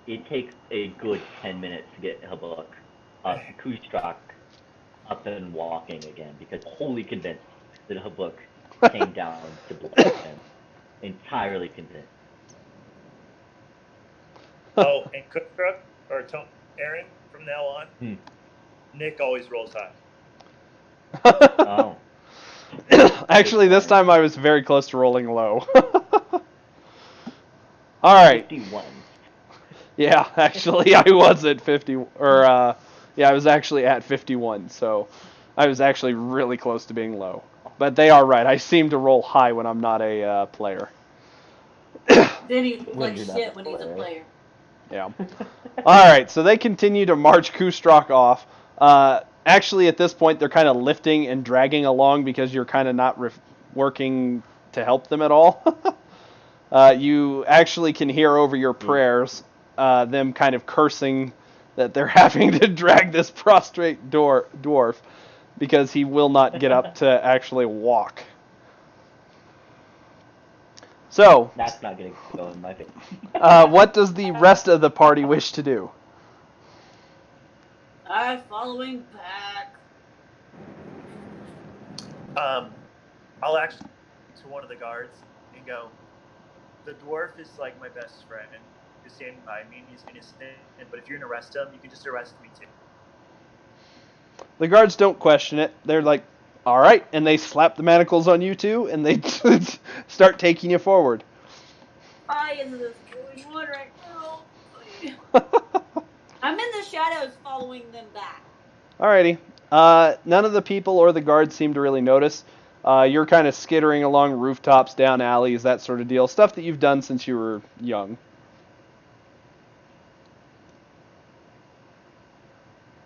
[SPEAKER 4] It takes a good 10 minutes to get Heblock, Kustrak up and walking again, because wholly convinced that Heblock came down to bless him. Entirely convinced.
[SPEAKER 2] Oh, and Cookstruck, or Aaron, from now on, Nick always rolls high.
[SPEAKER 4] Oh.
[SPEAKER 1] Actually, this time I was very close to rolling low. Alright.
[SPEAKER 4] 51.
[SPEAKER 1] Yeah, actually, I was at 50, I was actually at 51, so I was actually really close to being low. But they are right, I seem to roll high when I'm not a player.
[SPEAKER 3] Then he looks
[SPEAKER 4] When
[SPEAKER 3] like
[SPEAKER 4] you're not
[SPEAKER 3] shit
[SPEAKER 4] a
[SPEAKER 3] when he's a
[SPEAKER 4] player.
[SPEAKER 3] player.
[SPEAKER 1] Yeah. Alright, so they continue to march Kustrak off. Actually, at this point, they're kind of lifting and dragging along because you're kind of not working to help them at all. You actually can hear over your prayers them kind of cursing that they're having to drag this prostrate dwarf because he will not get up to actually walk. So,
[SPEAKER 4] That's not going to go in my face.
[SPEAKER 1] what does the rest of the party wish to do?
[SPEAKER 3] I'm following back.
[SPEAKER 2] I'll actually to one of the guards and go, the dwarf is like my best friend. He's standing by me and he's innocent, but if you're going to arrest him, you can just arrest me too.
[SPEAKER 1] The guards don't question it. They're like, all right, and they slap the manacles on you too, and they start taking you forward.
[SPEAKER 3] I am this going one right now. I'm in the shadows following them back.
[SPEAKER 1] Alrighty. None of the people or the guards seem to really notice. You're kind of skittering along rooftops, down alleys, that sort of deal. Stuff that you've done since you were young.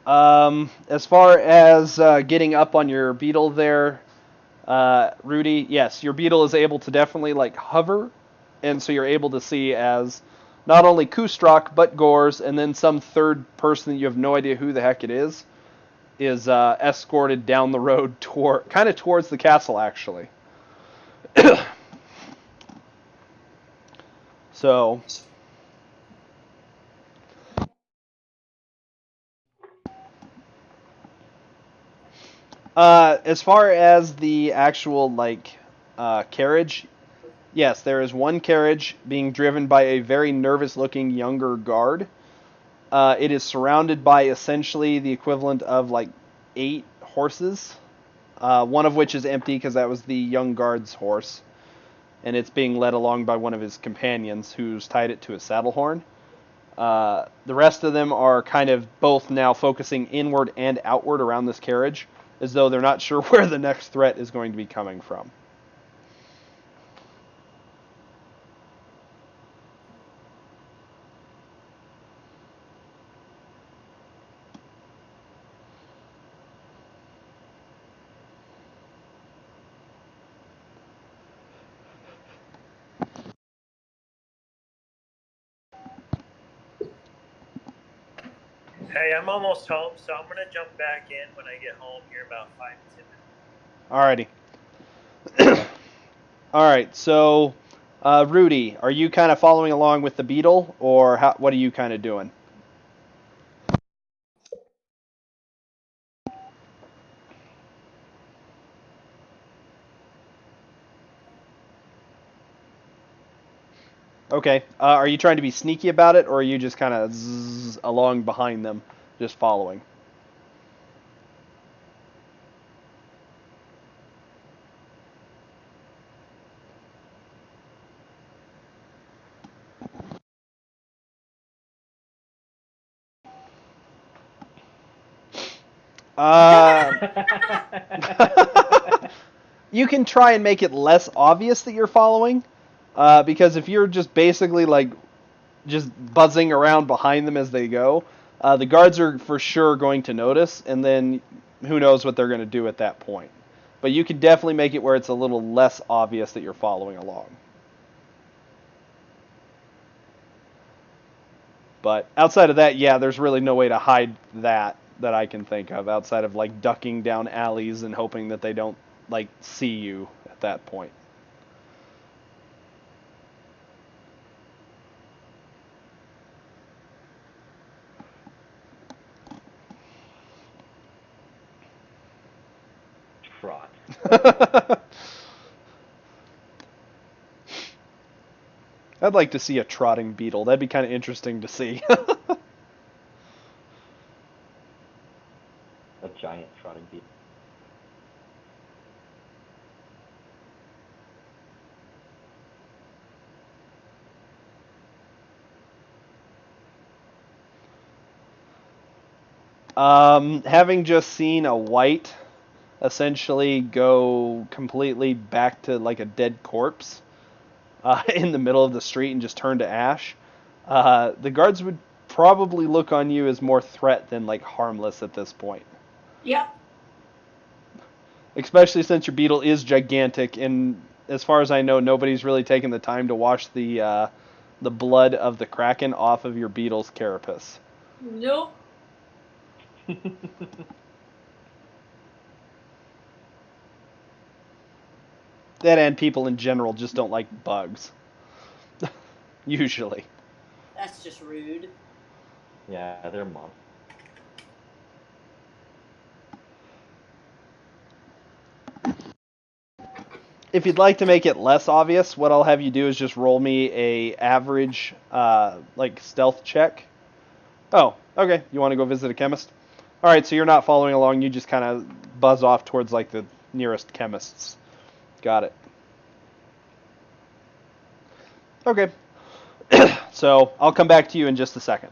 [SPEAKER 1] As far as getting up on your beetle there, Rudy, yes, your beetle is able to definitely like hover, and so you're able to see as not only Kustrak, but Gors, and then some third person that you have no idea who the heck it is escorted down the road kind of towards the castle, actually. So, as far as the actual carriage, yes, there is one carriage being driven by a very nervous-looking younger guard. It is surrounded by essentially the equivalent of 8 horses, one of which is empty because that was the young guard's horse, and it's being led along by one of his companions who's tied it to a saddle horn. The rest of them are kind of both now focusing inward and outward around this carriage, as though they're not sure where the next threat is going to be coming from.
[SPEAKER 2] Hey, I'm almost home, so I'm gonna jump back in when I get home here about 5 to 10 minutes.
[SPEAKER 1] Alrighty. All right. So, Rudy, are you kind of following along with the beetle, or what are you kind of doing? Okay. Are you trying to be sneaky about it, or are you just kind of along behind them, just following? Uh, you can try and make it less obvious that you're following, because if you're just basically like just buzzing around behind them as they go, the guards are for sure going to notice, and then who knows what they're going to do at that point. But you can definitely make it where it's a little less obvious that you're following along. But outside of that, yeah, there's really no way to hide that I can think of outside of like ducking down alleys and hoping that they don't like see you at that point.
[SPEAKER 4] Trot.
[SPEAKER 1] I'd like to see a trotting beetle. That'd be kind of interesting to see.
[SPEAKER 4] A giant trotting beetle.
[SPEAKER 1] Having just seen a white essentially go completely back to like a dead corpse in the middle of the street and just turn to ash, the guards would probably look on you as more threat than like harmless at this point.
[SPEAKER 3] Yep.
[SPEAKER 1] Especially since your beetle is gigantic, and as far as I know, nobody's really taken the time to wash the blood of the kraken off of your beetle's carapace.
[SPEAKER 3] Nope.
[SPEAKER 1] That and people in general just don't like bugs. Usually.
[SPEAKER 3] That's just rude.
[SPEAKER 4] Yeah, they're monsters.
[SPEAKER 1] If you'd like to make it less obvious, what I'll have you do is just roll me a average like stealth check. Oh, okay. You want to go visit a chemist? All right, so you're not following along. You just kind of buzz off towards like the nearest chemists. Got it. Okay. So I'll come back to you in just a second.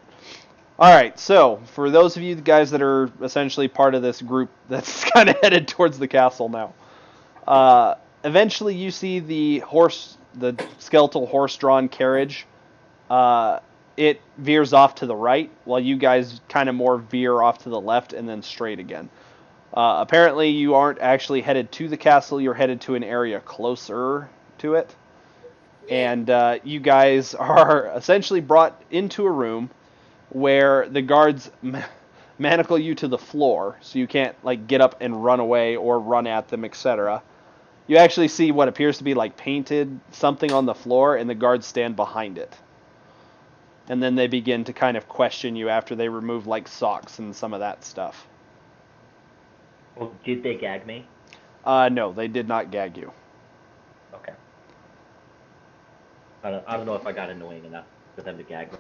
[SPEAKER 1] All right. So for those of you guys that are essentially part of this group that's kind of headed towards the castle now, eventually you see the skeletal horse-drawn carriage. It veers off to the right, while you guys kind of more veer off to the left and then straight again. Apparently, you aren't actually headed to the castle. You're headed to an area closer to it.
[SPEAKER 3] Yeah.
[SPEAKER 1] And you guys are essentially brought into a room where the guards manacle you to the floor, so you can't like get up and run away or run at them, etc. You actually see what appears to be like painted something on the floor, and the guards stand behind it. And then they begin to kind of question you after they remove like socks and some of that stuff.
[SPEAKER 4] Well, did they gag me?
[SPEAKER 1] No, they did not gag you.
[SPEAKER 4] Okay. I don't know if I got annoying enough for them to gag me.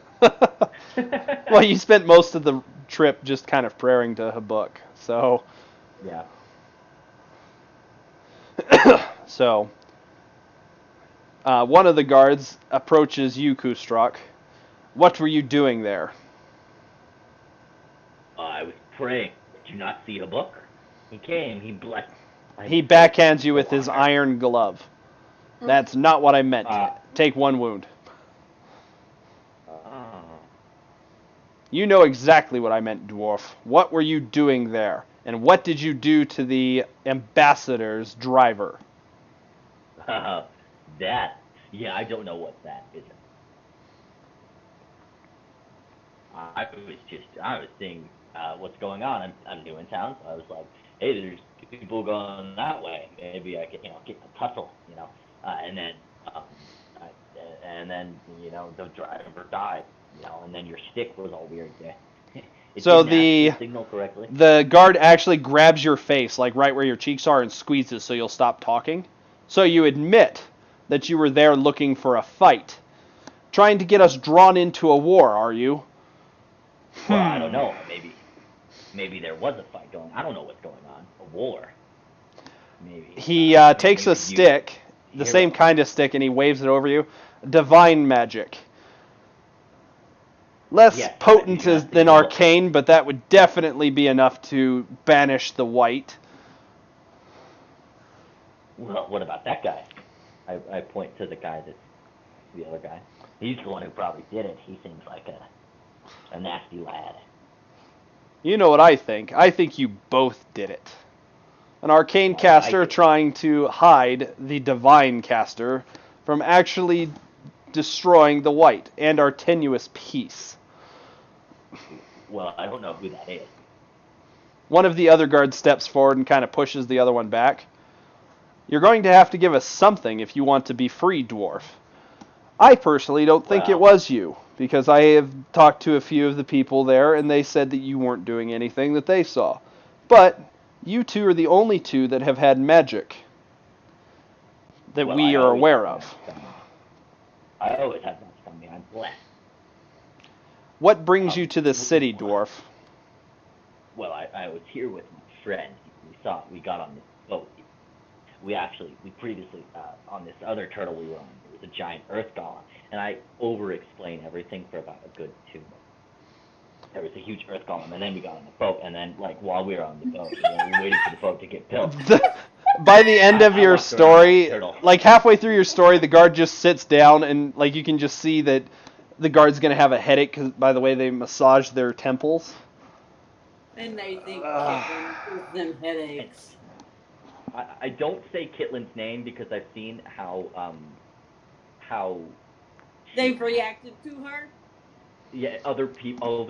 [SPEAKER 1] Well, you spent most of the trip just kind of praying to Habuk, so.
[SPEAKER 4] Yeah.
[SPEAKER 1] So, one of the guards approaches you, Kustrak. What were you doing there?
[SPEAKER 4] I was praying. Did you not see a book? He came. He blessed.
[SPEAKER 1] He backhands you with his iron glove. That's not what I meant. Take one wound. You know exactly what I meant, dwarf. What were you doing there? And what did you do to the ambassador's driver?
[SPEAKER 4] That? Yeah, I don't know what that is. I was seeing what's going on. I'm new in town, so I was like, hey, there's people going that way. Maybe I could, get a tussle, and then, um, I, and then, the driver died, and then your stick was all weird there. It
[SPEAKER 1] So
[SPEAKER 4] didn't actually signal correctly.
[SPEAKER 1] the guard actually grabs your face, like right where your cheeks are, and squeezes so you'll stop talking. So you admit that you were there looking for a fight. Trying to get us drawn into a war, are you?
[SPEAKER 4] Well, I don't know. Maybe there was a fight going. I don't know what's going on. A war. Maybe.
[SPEAKER 1] He takes a stick, the same kind of stick, and he waves it over you. Divine magic. Less potent than arcane, but that would definitely be enough to banish the white.
[SPEAKER 4] Well, what about that guy? I point to the guy that's the other guy. He's the one who probably did it. He seems like a nasty lad.
[SPEAKER 1] You know what I think. I think you both did it. An arcane caster trying to hide the divine caster from actually destroying the white and our tenuous peace.
[SPEAKER 4] Well, I don't know who that is.
[SPEAKER 1] One of the other guards steps forward and kind of pushes the other one back. You're going to have to give us something if you want to be free, dwarf. I personally don't think it was you, because I have talked to a few of the people there, and they said that you weren't doing anything that they saw. But you two are the only two that have had magic that we are aware of.
[SPEAKER 4] I always have magic on me. I'm blessed.
[SPEAKER 1] What brings you to this city, dwarf?
[SPEAKER 4] Well, I was here with my friend. We got on this boat. We previously, on this other turtle we were on, it was a giant earth golem. And I over-explained everything for about a good 2 minutes. There was a huge earth golem, and then we got on the boat, and then, while we were on the boat, we waited for the boat to get built.
[SPEAKER 1] By the end of your story, halfway through your story, the guard just sits down, and, you can just see that the guard's going to have a headache, because, by the way, they massage their temples.
[SPEAKER 3] And they think Kitlin gives them headaches.
[SPEAKER 4] I don't say Kitlin's name because I've seen how
[SPEAKER 3] they've reacted to her.
[SPEAKER 4] Yeah, other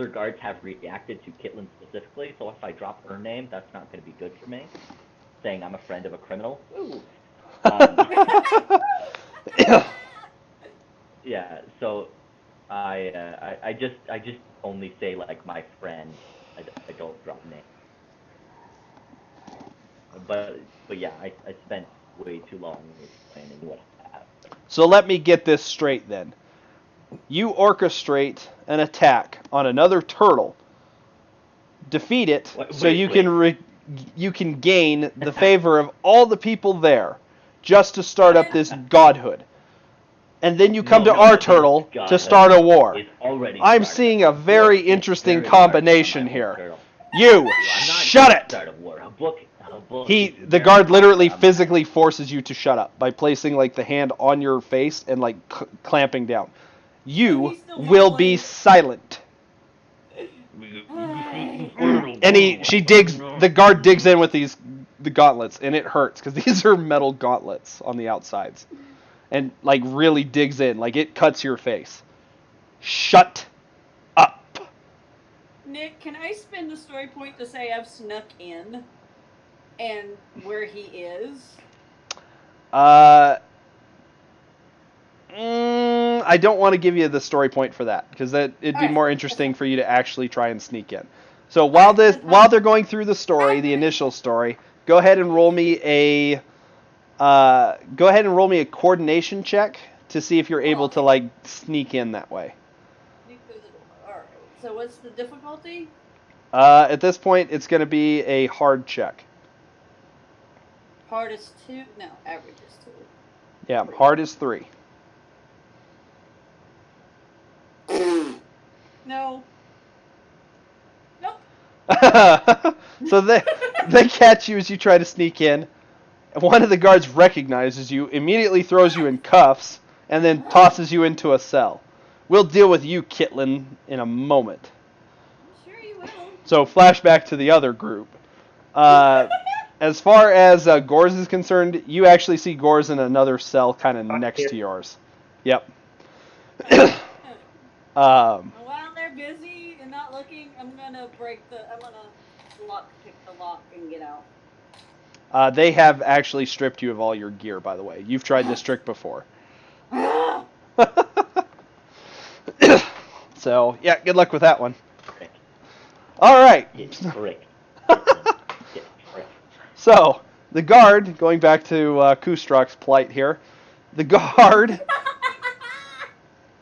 [SPEAKER 4] guards have reacted to Kitlin specifically. So if I drop her name, that's not going to be good for me. Saying I'm a friend of a criminal. Ooh. Yeah. So I just only say my friend. I don't drop name. But yeah, I spent way too long explaining what happened.
[SPEAKER 1] So let me get this straight then. You orchestrate an attack on another turtle, defeat it, you can gain the favor of all the people there, just to start up this godhood. And then you come to our turtle to start a war. I'm seeing a very interesting combination here. You, shut it! The guard literally physically forces you to shut up by placing the hand on your face and clamping down. You will be silent. And the guard digs in with the gauntlets, and it hurts because these are metal gauntlets on the outsides, and really digs in, it cuts your face. Shut up.
[SPEAKER 3] Nick, can I spend the story point to say I've snuck in and where he is?
[SPEAKER 1] I don't want to give you the story point for that, because it'd be more interesting for you to actually try and sneak in. So while they're going through the story, the initial story, go ahead and roll me a coordination check to see if you're able to sneak in that way.
[SPEAKER 3] Alright. So what's the difficulty?
[SPEAKER 1] At this point, it's going to be a hard check.
[SPEAKER 3] Hard is 2? No, average is 2.
[SPEAKER 1] Yeah, 3. Hard is 3.
[SPEAKER 3] No. Nope.
[SPEAKER 1] So they catch you as you try to sneak in. One of the guards recognizes you, immediately throws you in cuffs, and then tosses you into a cell. We'll deal with you, Kitlin, in a moment.
[SPEAKER 3] I'm sure you will.
[SPEAKER 1] So flashback to the other group. As far as Gors is concerned, you actually see Gors in another cell kind of next to yours. Yep.
[SPEAKER 3] While they're busy looking. I'm gonna pick the lock and get out.
[SPEAKER 1] They have actually stripped you of all your gear, by the way. You've tried this trick before. So, yeah, good luck with that one.
[SPEAKER 4] Correct.
[SPEAKER 1] All right.
[SPEAKER 4] Yes, correct. Yes, correct.
[SPEAKER 1] So, the guard, going back to Kustrak's plight here, the guard,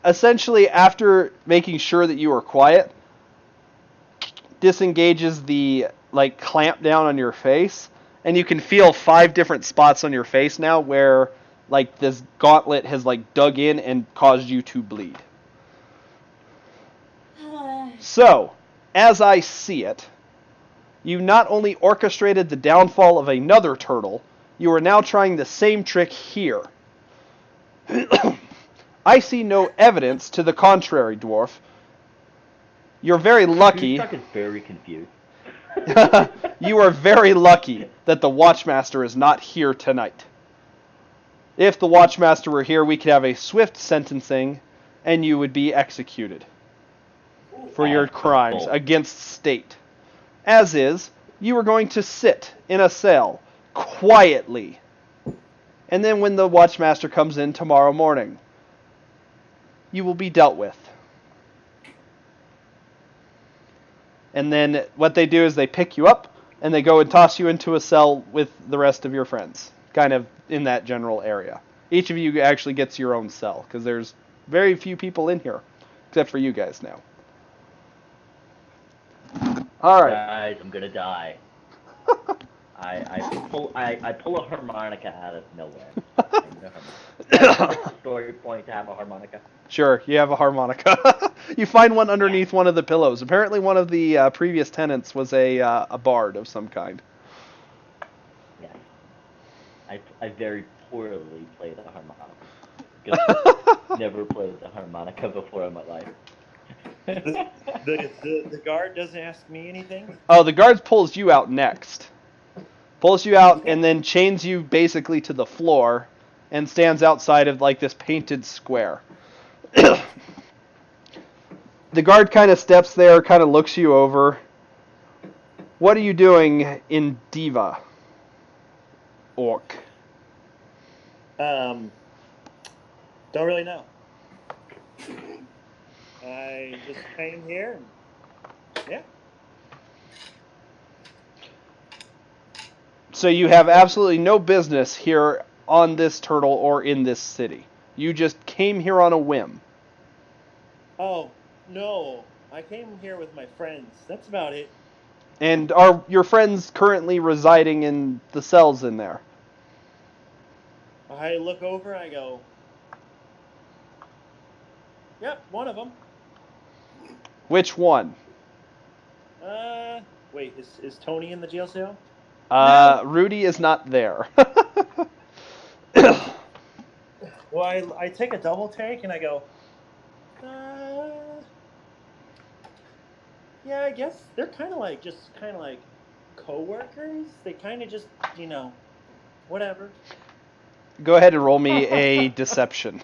[SPEAKER 1] essentially after making sure that you are quiet, disengages the clamp down on your face, and you can feel 5 different spots on your face now where this gauntlet has dug in and caused you to bleed. So, as I see it, you not only orchestrated the downfall of another turtle, you are now trying the same trick here. I see no evidence to the contrary, dwarf. You're very lucky.
[SPEAKER 4] Kustrak is very confused.
[SPEAKER 1] You are very lucky that the Watchmaster is not here tonight. If the Watchmaster were here, we could have a swift sentencing, and you would be executed for your crimes against state. As is, you are going to sit in a cell quietly. And then when the Watchmaster comes in tomorrow morning, you will be dealt with. And then what they do is they pick you up, and they go and toss you into a cell with the rest of your friends, kind of in that general area. Each of you actually gets your own cell, because there's very few people in here, except for you guys now. All right.
[SPEAKER 4] Guys, I'm gonna die. I pull a harmonica out of nowhere. Story point to have a harmonica.
[SPEAKER 1] Sure, you have a harmonica. You find one underneath one of the pillows. Apparently one of the previous tenants was a bard of some kind.
[SPEAKER 4] Yeah. I very poorly play the harmonica. Never played the harmonica before in my life.
[SPEAKER 2] The guard doesn't ask me anything?
[SPEAKER 1] Oh, the guard pulls you out next. Pulls you out and then chains you basically to the floor and stands outside of this painted square. The guard kind of steps there, kind of looks you over. What are you doing in Diva, Orc?
[SPEAKER 2] Don't really know. I just came here and yeah.
[SPEAKER 1] So you have absolutely no business here on this turtle or in this city. You just came here on a whim.
[SPEAKER 2] Oh, no. I came here with my friends. That's about it.
[SPEAKER 1] And are your friends currently residing in the cells in there?
[SPEAKER 2] I look over and I go, yep, one of them.
[SPEAKER 1] Which one?
[SPEAKER 2] Wait, is Tony in the jail cell?
[SPEAKER 3] No.
[SPEAKER 1] Rudy is not there.
[SPEAKER 2] Well, I take a double take and I go, yeah, I guess they're kind of like co-workers. They kind of just, whatever.
[SPEAKER 1] Go ahead and roll me a deception.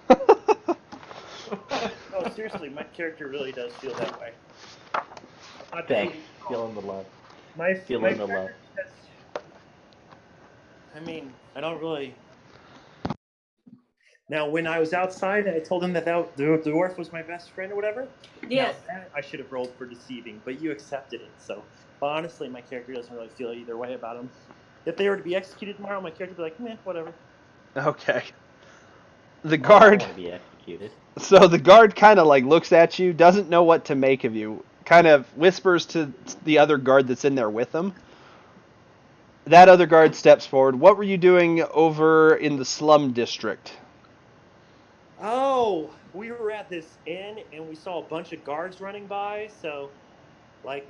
[SPEAKER 2] No, seriously, my character really does feel that way.
[SPEAKER 4] Thanks. Feeling the love.
[SPEAKER 2] Feeling
[SPEAKER 4] the love.
[SPEAKER 2] I mean, I don't really. Now, when I was outside, I told him that the dwarf was my best friend or whatever.
[SPEAKER 3] Yes.
[SPEAKER 2] Now, that I should have rolled for deceiving, but you accepted it. So, honestly, my character doesn't really feel either way about him. If they were to be executed tomorrow, my character would be like, meh, whatever.
[SPEAKER 1] Okay. The guard.
[SPEAKER 4] I want to be executed.
[SPEAKER 1] So the guard kind of looks at you, doesn't know what to make of you, kind of whispers to the other guard that's in there with him. That other guard steps forward. What were you doing over in the slum district?
[SPEAKER 2] Oh, we were at this inn and we saw a bunch of guards running by. So,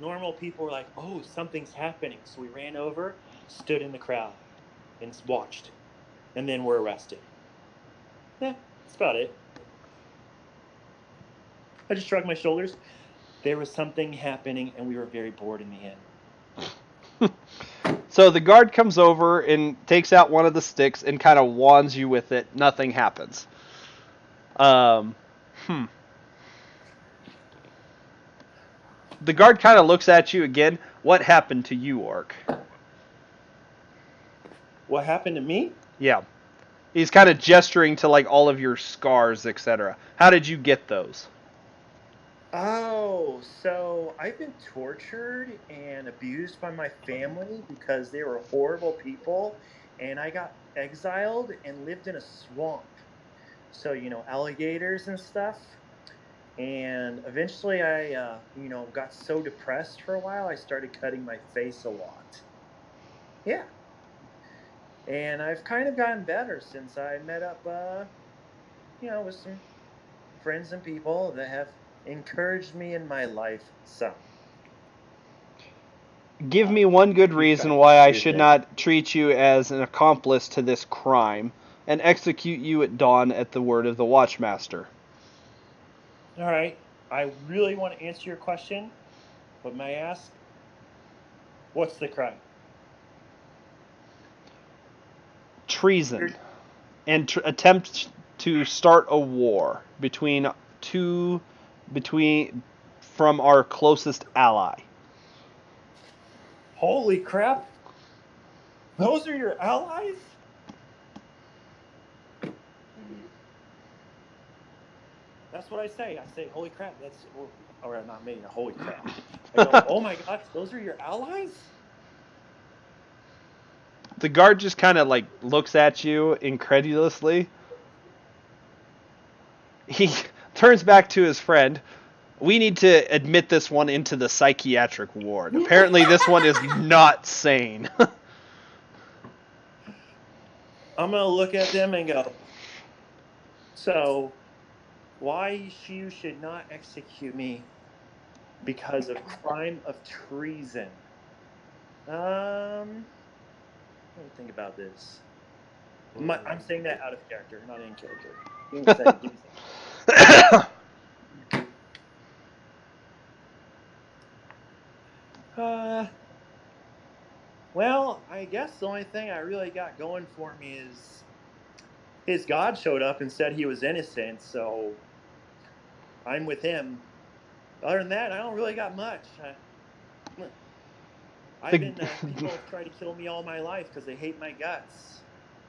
[SPEAKER 2] normal people were like, oh, something's happening. So we ran over, stood in the crowd, and watched. And then were arrested. Yeah, that's about it. I just shrugged my shoulders. There was something happening and we were very bored in the inn.
[SPEAKER 1] So the guard comes over and takes out one of the sticks and kind of wands you with it. Nothing happens. the guard kind of looks at you again. What happened to you, Orc?
[SPEAKER 2] What happened to me?
[SPEAKER 1] Yeah. He's kind of gesturing to like all of your scars, etc. How did you get those?
[SPEAKER 2] Oh, so I've been tortured and abused by my family because they were horrible people, and I got exiled and lived in a swamp. So, alligators and stuff. And eventually I got so depressed for a while, I started cutting my face a lot. Yeah. And I've kind of gotten better since I met up, with some friends and people that have encouraged me in my life some.
[SPEAKER 1] Give me one good reason why I should not treat you as an accomplice to this crime and execute you at dawn at the word of the Watchmaster.
[SPEAKER 2] All right. I really want to answer your question, but may I ask, what's the crime?
[SPEAKER 1] Treason and attempt to start a war from our closest ally.
[SPEAKER 2] Holy crap! Those are your allies? That's what I say. I say, holy crap, or not me, holy crap. I go, oh my gosh, those are your allies?
[SPEAKER 1] The guard just kind of like looks at you incredulously. He turns back to his friend. We need to admit this one into the psychiatric ward. Apparently this one is not sane.
[SPEAKER 2] I'm going to look at them and go, so why you should not execute me because of crime of treason? Let me think about this. I'm saying that out of character, not in character. Give me a second. Well, I guess the only thing I really got going for me is his God showed up and said he was innocent, so I'm with him. Other than that, I don't really got much. People have tried to kill me all my life because they hate my guts.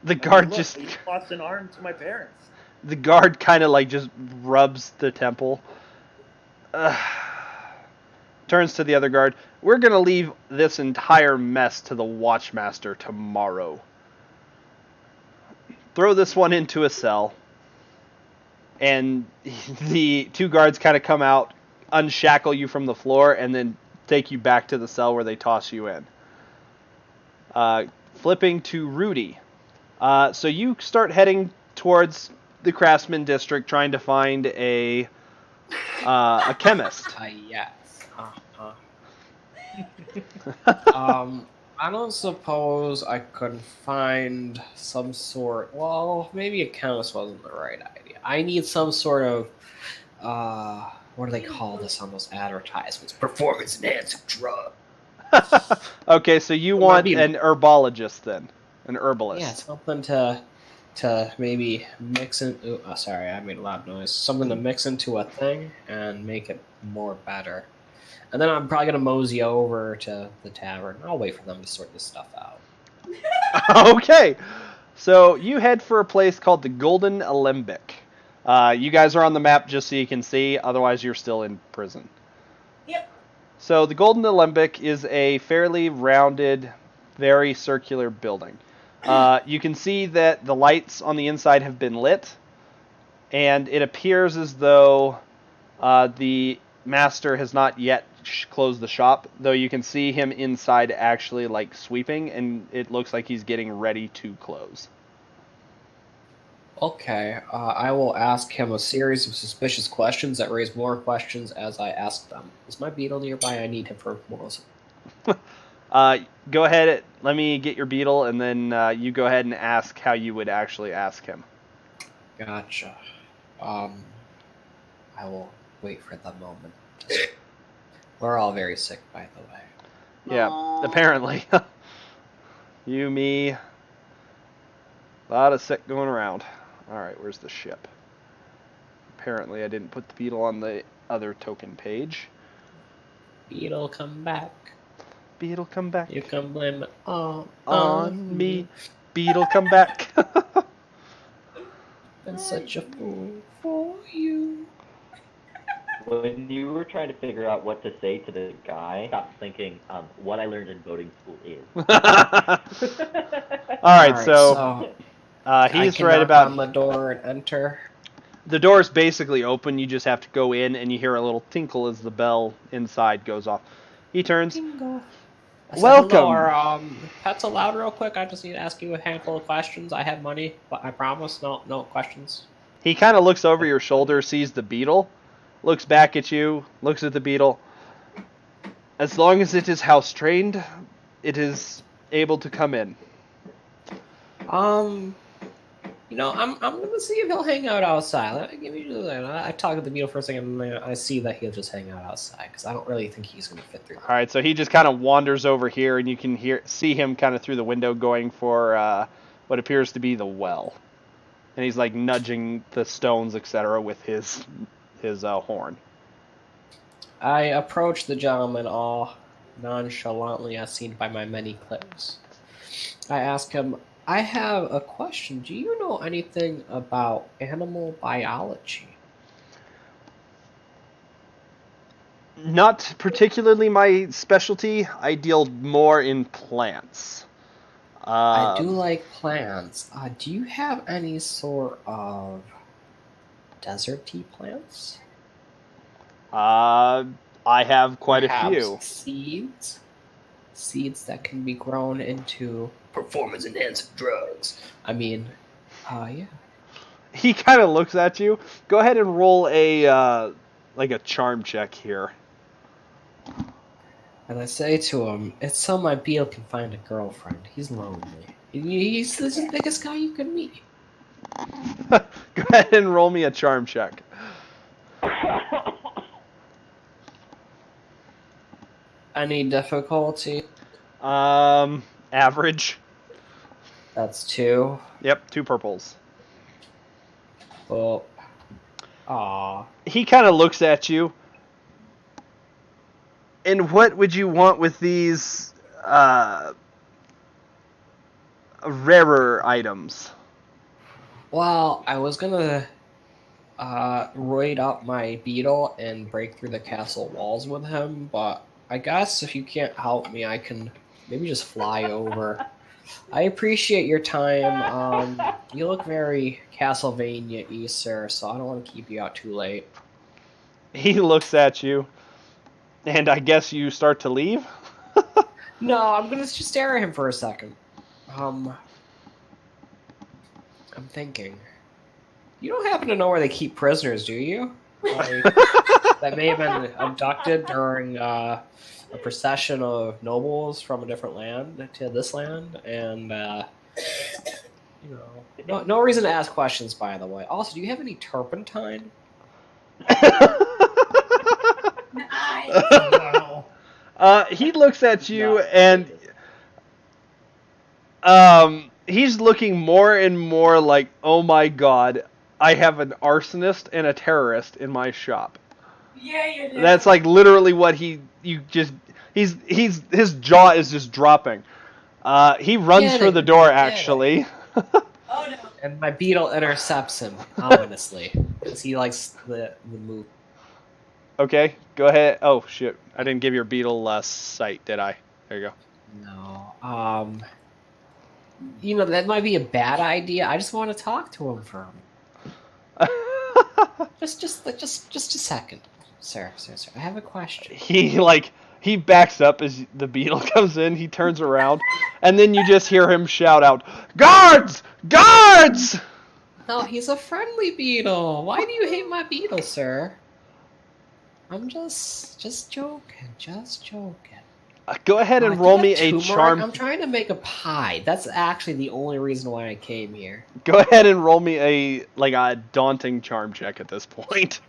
[SPEAKER 1] The guard
[SPEAKER 2] they lost an arm to my parents.
[SPEAKER 1] The guard kind of like just rubs the temple. Turns to the other guard. We're going to leave this entire mess to the Watchmaster tomorrow. Throw this one into a cell. And the two guards kind of come out, unshackle you from the floor, and then take you back to the cell where they toss you in. Flipping to Rudy. So you start heading towards the Craftsman District, trying to find a chemist.
[SPEAKER 5] Yes. I don't suppose I could find some sort. Well, maybe a chemist wasn't the right idea. I need some sort of what do they call this on those advertisements? Performance enhancing drug.
[SPEAKER 1] Okay, so you want an herbologist then, an herbalist.
[SPEAKER 5] Yeah, something to maybe mix in. Sorry, I made a loud noise. Something to mix into a thing and make it more better. And then I'm probably going to mosey over to the tavern. I'll wait for them to sort this stuff out.
[SPEAKER 1] Okay. So you head for a place called the Golden Alembic. You guys are on the map just so you can see. Otherwise, you're still in prison.
[SPEAKER 3] Yep.
[SPEAKER 1] So the Golden Alembic is a fairly rounded, very circular building. You can see that the lights on the inside have been lit. And it appears as though the master has not yet closed the shop, though you can see him inside actually like sweeping, and it looks like he's getting ready to close.
[SPEAKER 5] Okay, I will ask him a series of suspicious questions that raise more questions as I ask them. Is my beetle nearby? I need him for morals.
[SPEAKER 1] Go ahead, let me get your beetle, and then you go ahead and ask how you would actually ask him.
[SPEAKER 5] Gotcha. I will wait for the moment. We're all very sick, by the way.
[SPEAKER 1] Yeah, apparently. You, me, a lot of sick going around. Alright, where's the ship? Apparently I didn't put the beetle on the other token page.
[SPEAKER 5] Beetle, come back.
[SPEAKER 1] Beetle, come back.
[SPEAKER 5] You can blame it all
[SPEAKER 1] On me. Beetle, come back.
[SPEAKER 5] Been such a fool for you.
[SPEAKER 4] When you were trying to figure out what to say to the guy, stop thinking what I learned in boating school is.
[SPEAKER 1] Alright, so
[SPEAKER 5] I
[SPEAKER 1] he's
[SPEAKER 5] can
[SPEAKER 1] right
[SPEAKER 5] knock
[SPEAKER 1] about...
[SPEAKER 5] on the door and enter.
[SPEAKER 1] The door is basically open. You just have to go in, and you hear a little tinkle as the bell inside goes off. He turns.
[SPEAKER 5] Bingo.
[SPEAKER 1] Welcome.
[SPEAKER 5] Hello, pets allowed real quick? I just need to ask you a handful of questions. I have money, but I promise no questions.
[SPEAKER 1] He kind of looks over your shoulder, sees the beetle, looks back at you, looks at the beetle. As long as it is house trained, it is able to come in.
[SPEAKER 5] I'm gonna see if he'll hang out outside. I talk to the beetle for a second, and I see that he'll just hang out outside because I don't really think he's gonna fit through.
[SPEAKER 1] All right, so he just kind of wanders over here, and you can see him kind of through the window going for what appears to be the well, and he's like nudging the stones, etc., with his horn.
[SPEAKER 5] I approach the gentleman all nonchalantly, as seen by my many clips. I ask him, I have a question. Do you know anything about animal biology?
[SPEAKER 1] Not particularly my specialty. I deal more in plants.
[SPEAKER 5] I do like plants. Do you have any sort of deserty plants?
[SPEAKER 1] I have quite
[SPEAKER 5] Perhaps
[SPEAKER 1] a few.
[SPEAKER 5] Seeds? Seeds that can be grown into performance-enhancing drugs. I mean, yeah.
[SPEAKER 1] He kind of looks at you. Go ahead and roll a charm check here.
[SPEAKER 5] And I say to him, it's so my beetle can find a girlfriend. He's lonely. He's the biggest guy you could meet.
[SPEAKER 1] Go ahead and roll me a charm check.
[SPEAKER 5] Any difficulty?
[SPEAKER 1] Average.
[SPEAKER 5] That's 2.
[SPEAKER 1] Yep, 2 purples.
[SPEAKER 5] Well,
[SPEAKER 1] He kind of looks at you. And what would you want with these rarer items?
[SPEAKER 5] Well, I was gonna roid up my beetle and break through the castle walls with him, but I guess if you can't help me, I can maybe just fly over. I appreciate your time. You look very Castlevania-y, sir, so I don't want to keep you out too late.
[SPEAKER 1] He looks at you, and I guess you start to leave?
[SPEAKER 5] No, I'm gonna just stare at him for a second. I'm thinking. You don't happen to know where they keep prisoners, do you? Like, that may have been abducted during a procession of nobles from a different land to this land, and no reason to ask questions, by the way. Also, do you have any turpentine?
[SPEAKER 1] He looks at you, and he's looking more and more like, oh my god, I have an arsonist and a terrorist in my shop.
[SPEAKER 3] Yeah, you do.
[SPEAKER 1] That's like literally what his jaw is just dropping. He runs for the door, actually.
[SPEAKER 3] Oh no.
[SPEAKER 5] And my beetle intercepts him ominously because he likes the move.
[SPEAKER 1] Okay, go ahead. Oh shit, I didn't give your beetle sight, did I? There you go.
[SPEAKER 5] No. That might be a bad idea. I just want to talk to him for a minute. just a second, sir. I have a question.
[SPEAKER 1] He backs up as the beetle comes in. He turns around, and then you just hear him shout out, "Guards! Guards!"
[SPEAKER 5] No, he's a friendly beetle. Why do you hate my beetle, sir? I'm just joking.
[SPEAKER 1] Go ahead and roll me a
[SPEAKER 5] turmeric?
[SPEAKER 1] charm.
[SPEAKER 5] I'm trying to make a pie. That's actually the only reason why I came here.
[SPEAKER 1] Go ahead and roll me a daunting charm check at this point.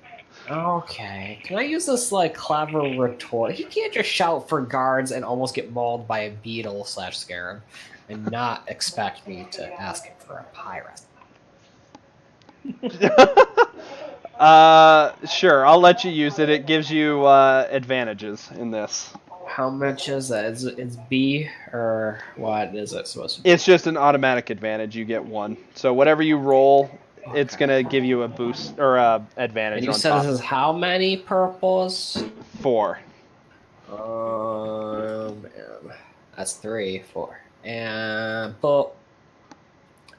[SPEAKER 5] Okay. Can I use this clever retort? He can't just shout for guards and almost get mauled by a beetle / scarab and not expect me to ask him for a pie recipe.
[SPEAKER 1] Sure. I'll let you use it. It gives you advantages in this.
[SPEAKER 5] How much is it? Is B or what is it supposed to be?
[SPEAKER 1] It's just an automatic advantage. You get one. So whatever you roll, it's
[SPEAKER 5] Okay.
[SPEAKER 1] gonna give you a boost or advantage
[SPEAKER 5] And you
[SPEAKER 1] on
[SPEAKER 5] said
[SPEAKER 1] top.
[SPEAKER 5] this is how many purples?
[SPEAKER 1] 4.
[SPEAKER 5] Man. That's 3, 4. And but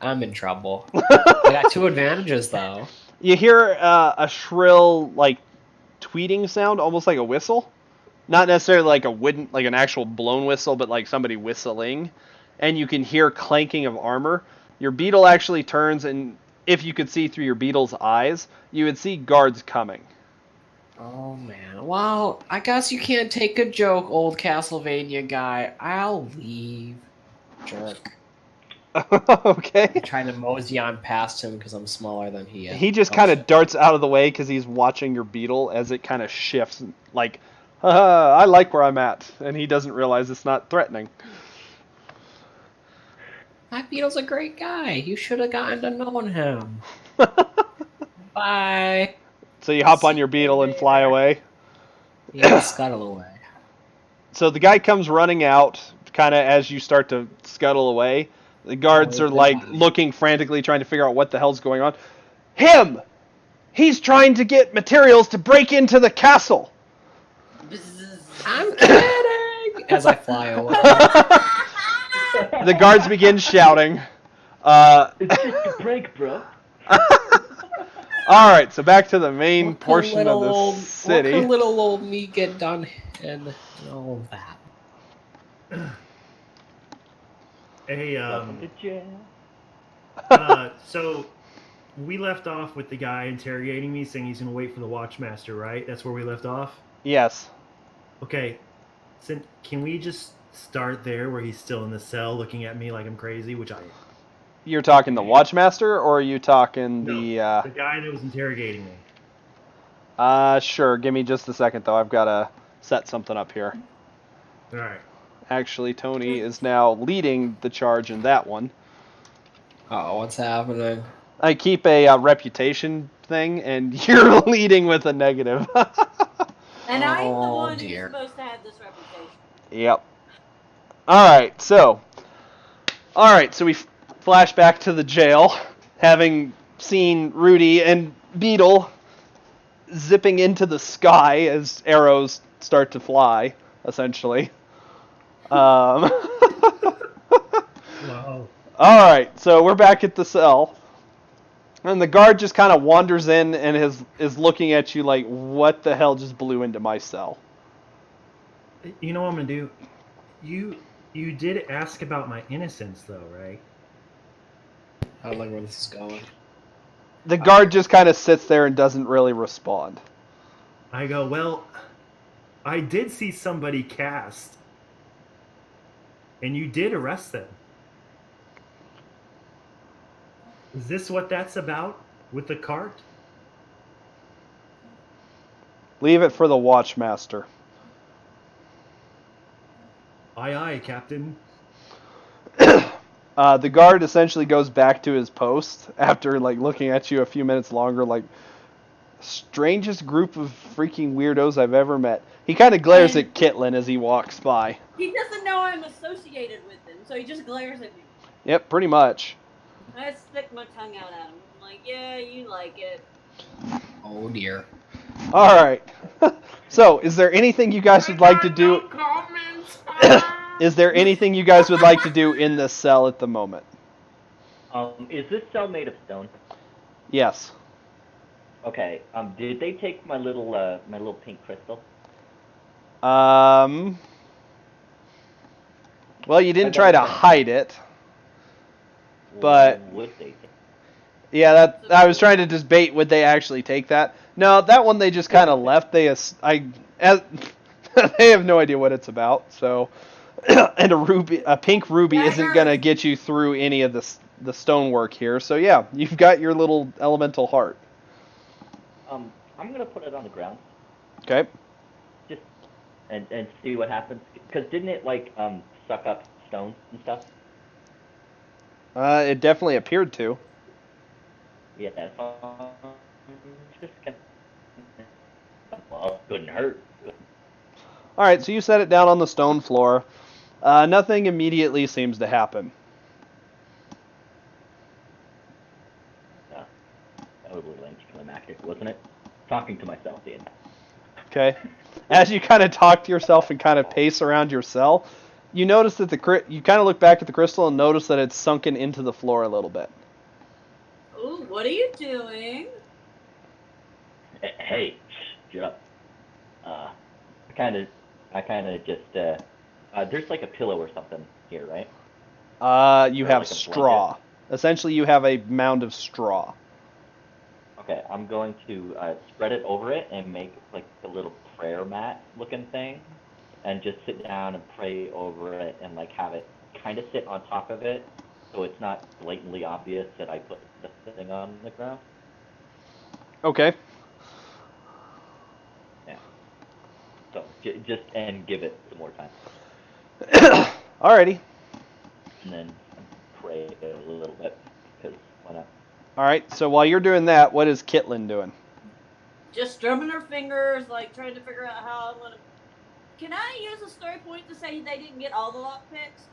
[SPEAKER 5] I'm in trouble. I got 2 advantages though.
[SPEAKER 1] You hear a shrill like tweeting sound, almost like a whistle. Not necessarily like an actual blown whistle, but like somebody whistling. And you can hear clanking of armor. Your beetle actually turns, and if you could see through your beetle's eyes, you would see guards coming.
[SPEAKER 5] Oh man. Well, I guess you can't take a joke, old Castlevania guy. I'll leave. Jerk.
[SPEAKER 1] Okay.
[SPEAKER 5] I'm trying to mosey on past him because I'm smaller than he is.
[SPEAKER 1] He just kind of darts out of the way because he's watching your beetle as it kind of shifts. Like, haha, I like where I'm at. And he doesn't realize it's not threatening.
[SPEAKER 5] That Beetle's a great guy. You should have gotten to know him. Bye.
[SPEAKER 1] So you hop on your beetle and fly away.
[SPEAKER 5] Yeah, scuttle away.
[SPEAKER 1] So the guy comes running out, kind of as you start to scuttle away. The guards are like looking frantically, trying to figure out what the hell's going on. Him! He's trying to get materials to break into the castle!
[SPEAKER 5] I'm kidding! As I fly away.
[SPEAKER 1] The guards begin shouting.
[SPEAKER 4] It's just a prank, bro.
[SPEAKER 1] Alright, so back to the main
[SPEAKER 5] What
[SPEAKER 1] portion
[SPEAKER 5] could
[SPEAKER 1] of the
[SPEAKER 5] What
[SPEAKER 1] city.
[SPEAKER 5] could little old me get done and all of that?
[SPEAKER 2] Hey,
[SPEAKER 4] Welcome to jail.
[SPEAKER 2] so we left off with the guy interrogating me, saying he's going to wait for the Watchmaster, right? That's where we left off?
[SPEAKER 1] Yes.
[SPEAKER 2] Okay, so can we just start there where he's still in the cell looking at me like I'm crazy, which I am?
[SPEAKER 1] You're talking the Watchmaster, or are you talking
[SPEAKER 2] The guy that was interrogating me.
[SPEAKER 1] Sure. Give me just a second, though. I've got to set something up here.
[SPEAKER 2] All right.
[SPEAKER 1] Actually, Tony is now leading the charge in that one.
[SPEAKER 5] Oh, what's happening?
[SPEAKER 1] I keep a reputation thing, and you're leading with a negative.
[SPEAKER 3] And I'm the
[SPEAKER 5] Oh,
[SPEAKER 3] one
[SPEAKER 5] dear.
[SPEAKER 3] who's supposed to have this reputation.
[SPEAKER 1] Yep. Alright, so we flash back to the jail, having seen Rudy and Beetle zipping into the sky as arrows start to fly, essentially.
[SPEAKER 2] Wow.
[SPEAKER 1] Alright, so we're back at the cell. And the guard just kind of wanders in and is looking at you like, what the hell just blew into my cell?
[SPEAKER 2] You know what I'm going to do? You did ask about my innocence, though, right?
[SPEAKER 5] I don't like where this is going.
[SPEAKER 1] The guard just kind of sits there and doesn't really respond.
[SPEAKER 2] I go, well, I did see somebody cast. And you did arrest them. Is this what that's about with the cart?
[SPEAKER 1] Leave it for the Watchmaster.
[SPEAKER 2] Aye, aye, Captain.
[SPEAKER 1] The guard essentially goes back to his post after like looking at you a few minutes longer, like, strangest group of freaking weirdos I've ever met. He kind of glares at Kitlin as he walks by.
[SPEAKER 3] He doesn't know I'm associated with him, so he just glares at me.
[SPEAKER 1] Yep, pretty much.
[SPEAKER 3] I stick my tongue out at him. I'm like, yeah, you like it.
[SPEAKER 5] Oh dear.
[SPEAKER 1] Alright. So, is there anything you guys would like to do? Is there anything you guys would like to do in this cell at the moment?
[SPEAKER 4] Is this cell made of stone?
[SPEAKER 1] Yes.
[SPEAKER 4] Okay. Did they take my little pink crystal?
[SPEAKER 1] Well, you didn't try to hide it. But
[SPEAKER 4] would they take?
[SPEAKER 1] Yeah, that I was trying to just bait. Would they actually take that? No, that one they just kind of left. They have no idea what it's about. So, and a pink ruby isn't gonna get you through any of the stonework here. So yeah, you've got your little elemental heart.
[SPEAKER 4] I'm gonna put it on the ground.
[SPEAKER 1] Okay.
[SPEAKER 4] Just and see what happens. Because didn't it like suck up stone and stuff?
[SPEAKER 1] It definitely appeared to.
[SPEAKER 4] Yeah. just gonna. Well, couldn't hurt.
[SPEAKER 1] All right, so you set it down on the stone floor. Nothing immediately seems to happen.
[SPEAKER 4] That was a little anticlimactic, wasn't it? Talking to myself, Ian.
[SPEAKER 1] Okay. As you kind of talk to yourself and kind of pace around your cell, you notice that you kind of look back at the crystal and notice that it's sunken into the floor a little bit.
[SPEAKER 3] Ooh, what are you doing?
[SPEAKER 4] Hey, shut up. I kind of just, there's like a pillow or something here, right?
[SPEAKER 1] You
[SPEAKER 4] Or
[SPEAKER 1] have
[SPEAKER 4] like a
[SPEAKER 1] straw.
[SPEAKER 4] blanket.
[SPEAKER 1] Essentially, you have a mound of straw.
[SPEAKER 4] Okay, I'm going to spread it over it and make like a little prayer mat looking thing, and just sit down and pray over it and like have it kind of sit on top of it, so it's not blatantly obvious that I put the thing on the ground.
[SPEAKER 1] Okay.
[SPEAKER 4] Yeah. So just and give it some more time,
[SPEAKER 1] Alrighty.
[SPEAKER 4] and then pray a little bit, because why not?
[SPEAKER 1] All right. So while you're doing that, what is Kitlin doing?
[SPEAKER 3] Just drumming her fingers, like trying to figure out how I'm gonna. Can I use a story point to say they didn't get all the lockpicks?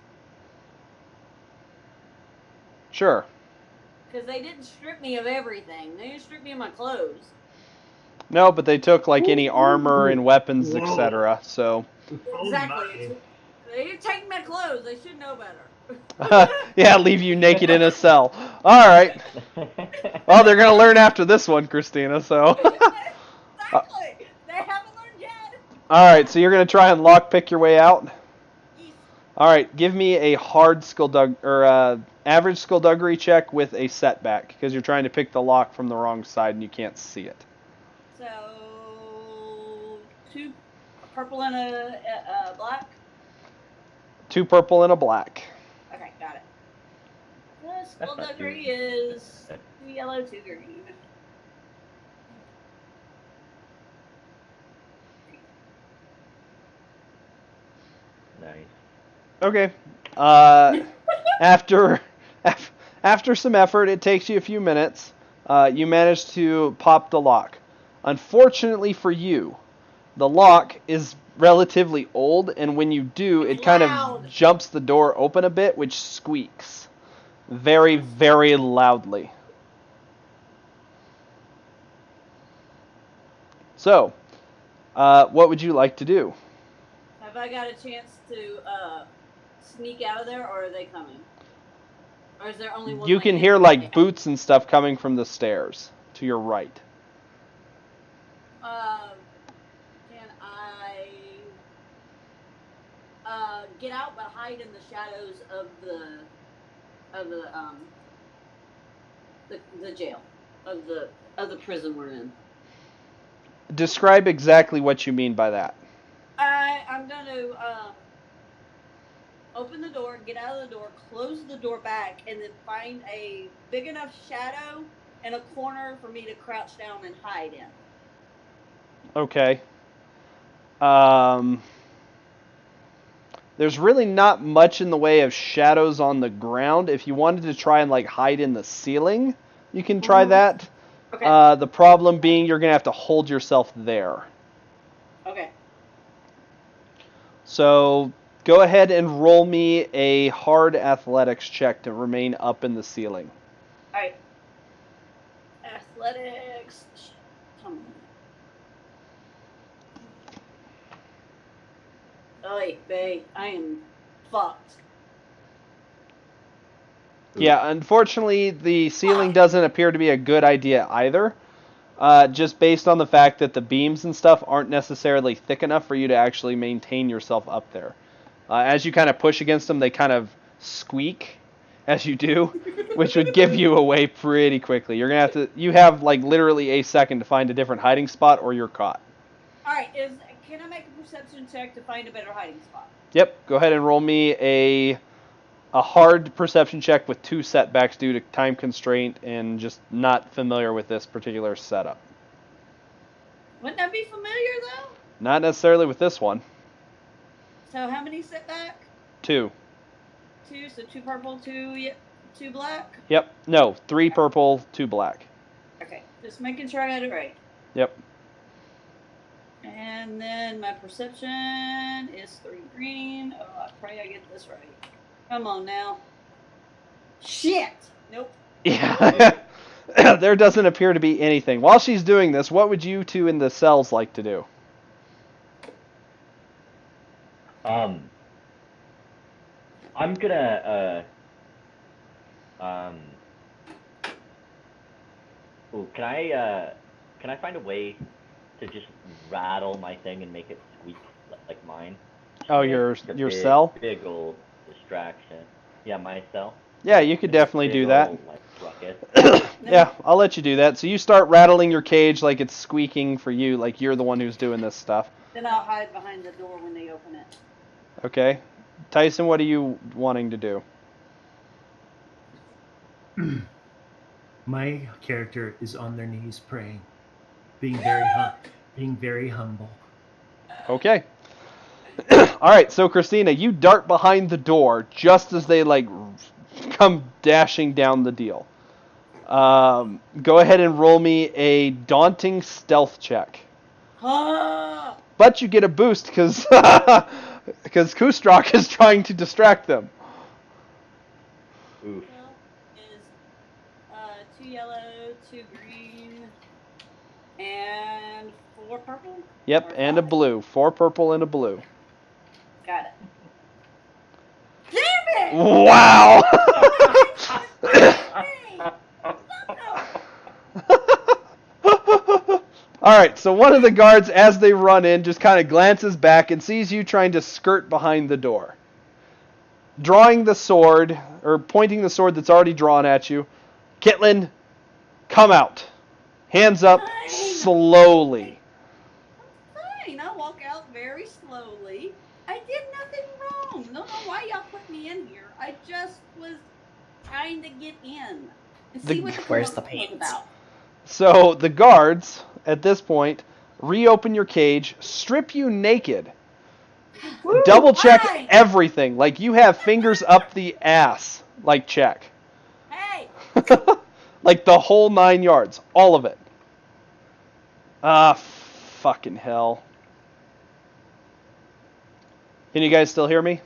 [SPEAKER 1] Sure.
[SPEAKER 3] Because they didn't strip me of everything. They didn't strip me of my clothes.
[SPEAKER 1] No, but they took like any armor and weapons, etc. So.
[SPEAKER 3] Exactly. They didn't take my clothes. They should know better.
[SPEAKER 1] Yeah, leave you naked in a cell. All right. Well, they're gonna learn after this one, Christina. So.
[SPEAKER 3] Exactly. They haven't learned yet.
[SPEAKER 1] All right. So you're gonna try and lockpick your way out.
[SPEAKER 3] Yes.
[SPEAKER 1] All right. Give me a hard average skullduggery check with a setback because you're trying to pick the lock from the wrong side and you can't see it.
[SPEAKER 3] So 2 purple and a black.
[SPEAKER 1] 2 purple and a black.
[SPEAKER 3] Okay, got it. The skullduggery is 2 yellow, 2 green.
[SPEAKER 4] Nice.
[SPEAKER 1] Okay. After some effort, it takes you a few minutes. You manage to pop the lock. Unfortunately for you, the lock is relatively old, and when you do, it kind of jumps the door open a bit, which squeaks very, very loudly. So, what would you like to do?
[SPEAKER 3] Have I got a chance to sneak out of there, or are they coming? Or is there only one?
[SPEAKER 1] You can hear like boots and stuff coming from the stairs to your right.
[SPEAKER 3] Can I get out but hide in the shadows of the jail of the prison we're in?
[SPEAKER 1] Describe exactly what you mean by that.
[SPEAKER 3] I'm going to open the door, get out of the door, close the door back, and then find a big enough shadow and a corner for me to crouch down and hide in.
[SPEAKER 1] Okay. There's really not much in the way of shadows on the ground. If you wanted to try and like hide in the ceiling, you can try that.
[SPEAKER 3] Okay.
[SPEAKER 1] The problem being you're going to have to hold yourself there.
[SPEAKER 3] Okay.
[SPEAKER 1] So go ahead and roll me a hard athletics check to remain up in the ceiling.
[SPEAKER 3] All right. Athletics. Come on. Oy, babe, I am fucked.
[SPEAKER 1] Yeah, unfortunately, the ceiling doesn't appear to be a good idea either. Just based on the fact that the beams and stuff aren't necessarily thick enough for you to actually maintain yourself up there. As you kind of push against them, they kind of squeak as you do, which would give you away pretty quickly. You're gonna have to. You have like literally a second to find a different hiding spot, or you're caught.
[SPEAKER 3] All right. Can I make a perception check to find a better hiding spot?
[SPEAKER 1] Yep. Go ahead and roll me a hard perception check with 2 setbacks due to time constraint and just not familiar with this particular setup.
[SPEAKER 3] Wouldn't that be familiar though?
[SPEAKER 1] Not necessarily with this one.
[SPEAKER 3] So how many setback?
[SPEAKER 1] 2.
[SPEAKER 3] 2. So 2 purple, 2 black.
[SPEAKER 1] Yep. No, 3 purple, 2 black.
[SPEAKER 3] Okay. Just making sure I got it right.
[SPEAKER 1] Yep.
[SPEAKER 3] And then my perception is 3 green. Oh, I pray I get this right. Come on now. Shit! Nope.
[SPEAKER 1] Yeah. There doesn't appear to be anything. While she's doing this, what would you two in the cells like to do?
[SPEAKER 4] I'm gonna ooh, can I find a way to just rattle my thing and make it squeak like mine?
[SPEAKER 1] Oh,
[SPEAKER 4] Make
[SPEAKER 1] your
[SPEAKER 4] a
[SPEAKER 1] your
[SPEAKER 4] big,
[SPEAKER 1] cell?
[SPEAKER 4] Big old distraction. Yeah, my cell.
[SPEAKER 1] Yeah, you could definitely
[SPEAKER 4] Big
[SPEAKER 1] do that.
[SPEAKER 4] old, like, ruckus.
[SPEAKER 1] Yeah, I'll let you do that. So you start rattling your cage like it's squeaking for you, like you're the one who's doing this stuff.
[SPEAKER 3] Then I'll hide behind the door when they open it.
[SPEAKER 1] Okay. Tyson, what are you wanting to do?
[SPEAKER 2] My character is on their knees praying, being very humble.
[SPEAKER 1] Okay. All right, so Christina, you dart behind the door just as they like come dashing down the deal. Go ahead and roll me a daunting stealth check.
[SPEAKER 3] Ah!
[SPEAKER 1] But you get a boost because Kustrak is trying to distract them.
[SPEAKER 4] Oof.
[SPEAKER 3] Well, is 2 yellow, 2 green, and 4 purple?
[SPEAKER 1] Yep,
[SPEAKER 3] Or
[SPEAKER 1] and a
[SPEAKER 3] 5?
[SPEAKER 1] blue. 4 purple and a blue.
[SPEAKER 3] Got it. Damn it!
[SPEAKER 1] Wow! All right, so one of the guards, as they run in, just kind of glances back and sees you trying to skirt behind the door. Drawing the sword, or pointing the sword that's already drawn at you. Kitlin, come out. Hands up,
[SPEAKER 3] Fine.
[SPEAKER 1] slowly.
[SPEAKER 3] Fine, I'll walk out very slowly. I did nothing wrong. Don't know why y'all put me in here. I just was trying to get in and see what the
[SPEAKER 5] Where's the
[SPEAKER 3] commotion was
[SPEAKER 5] pants?
[SPEAKER 3] about.
[SPEAKER 1] So the guards, at this point, reopen your cage, strip you naked. Double check
[SPEAKER 3] Why?
[SPEAKER 1] everything. Like you have fingers up the ass. Like check.
[SPEAKER 3] Hey,
[SPEAKER 1] Like the whole 9 yards. All of it. Ah, fucking hell. Can you guys still hear me?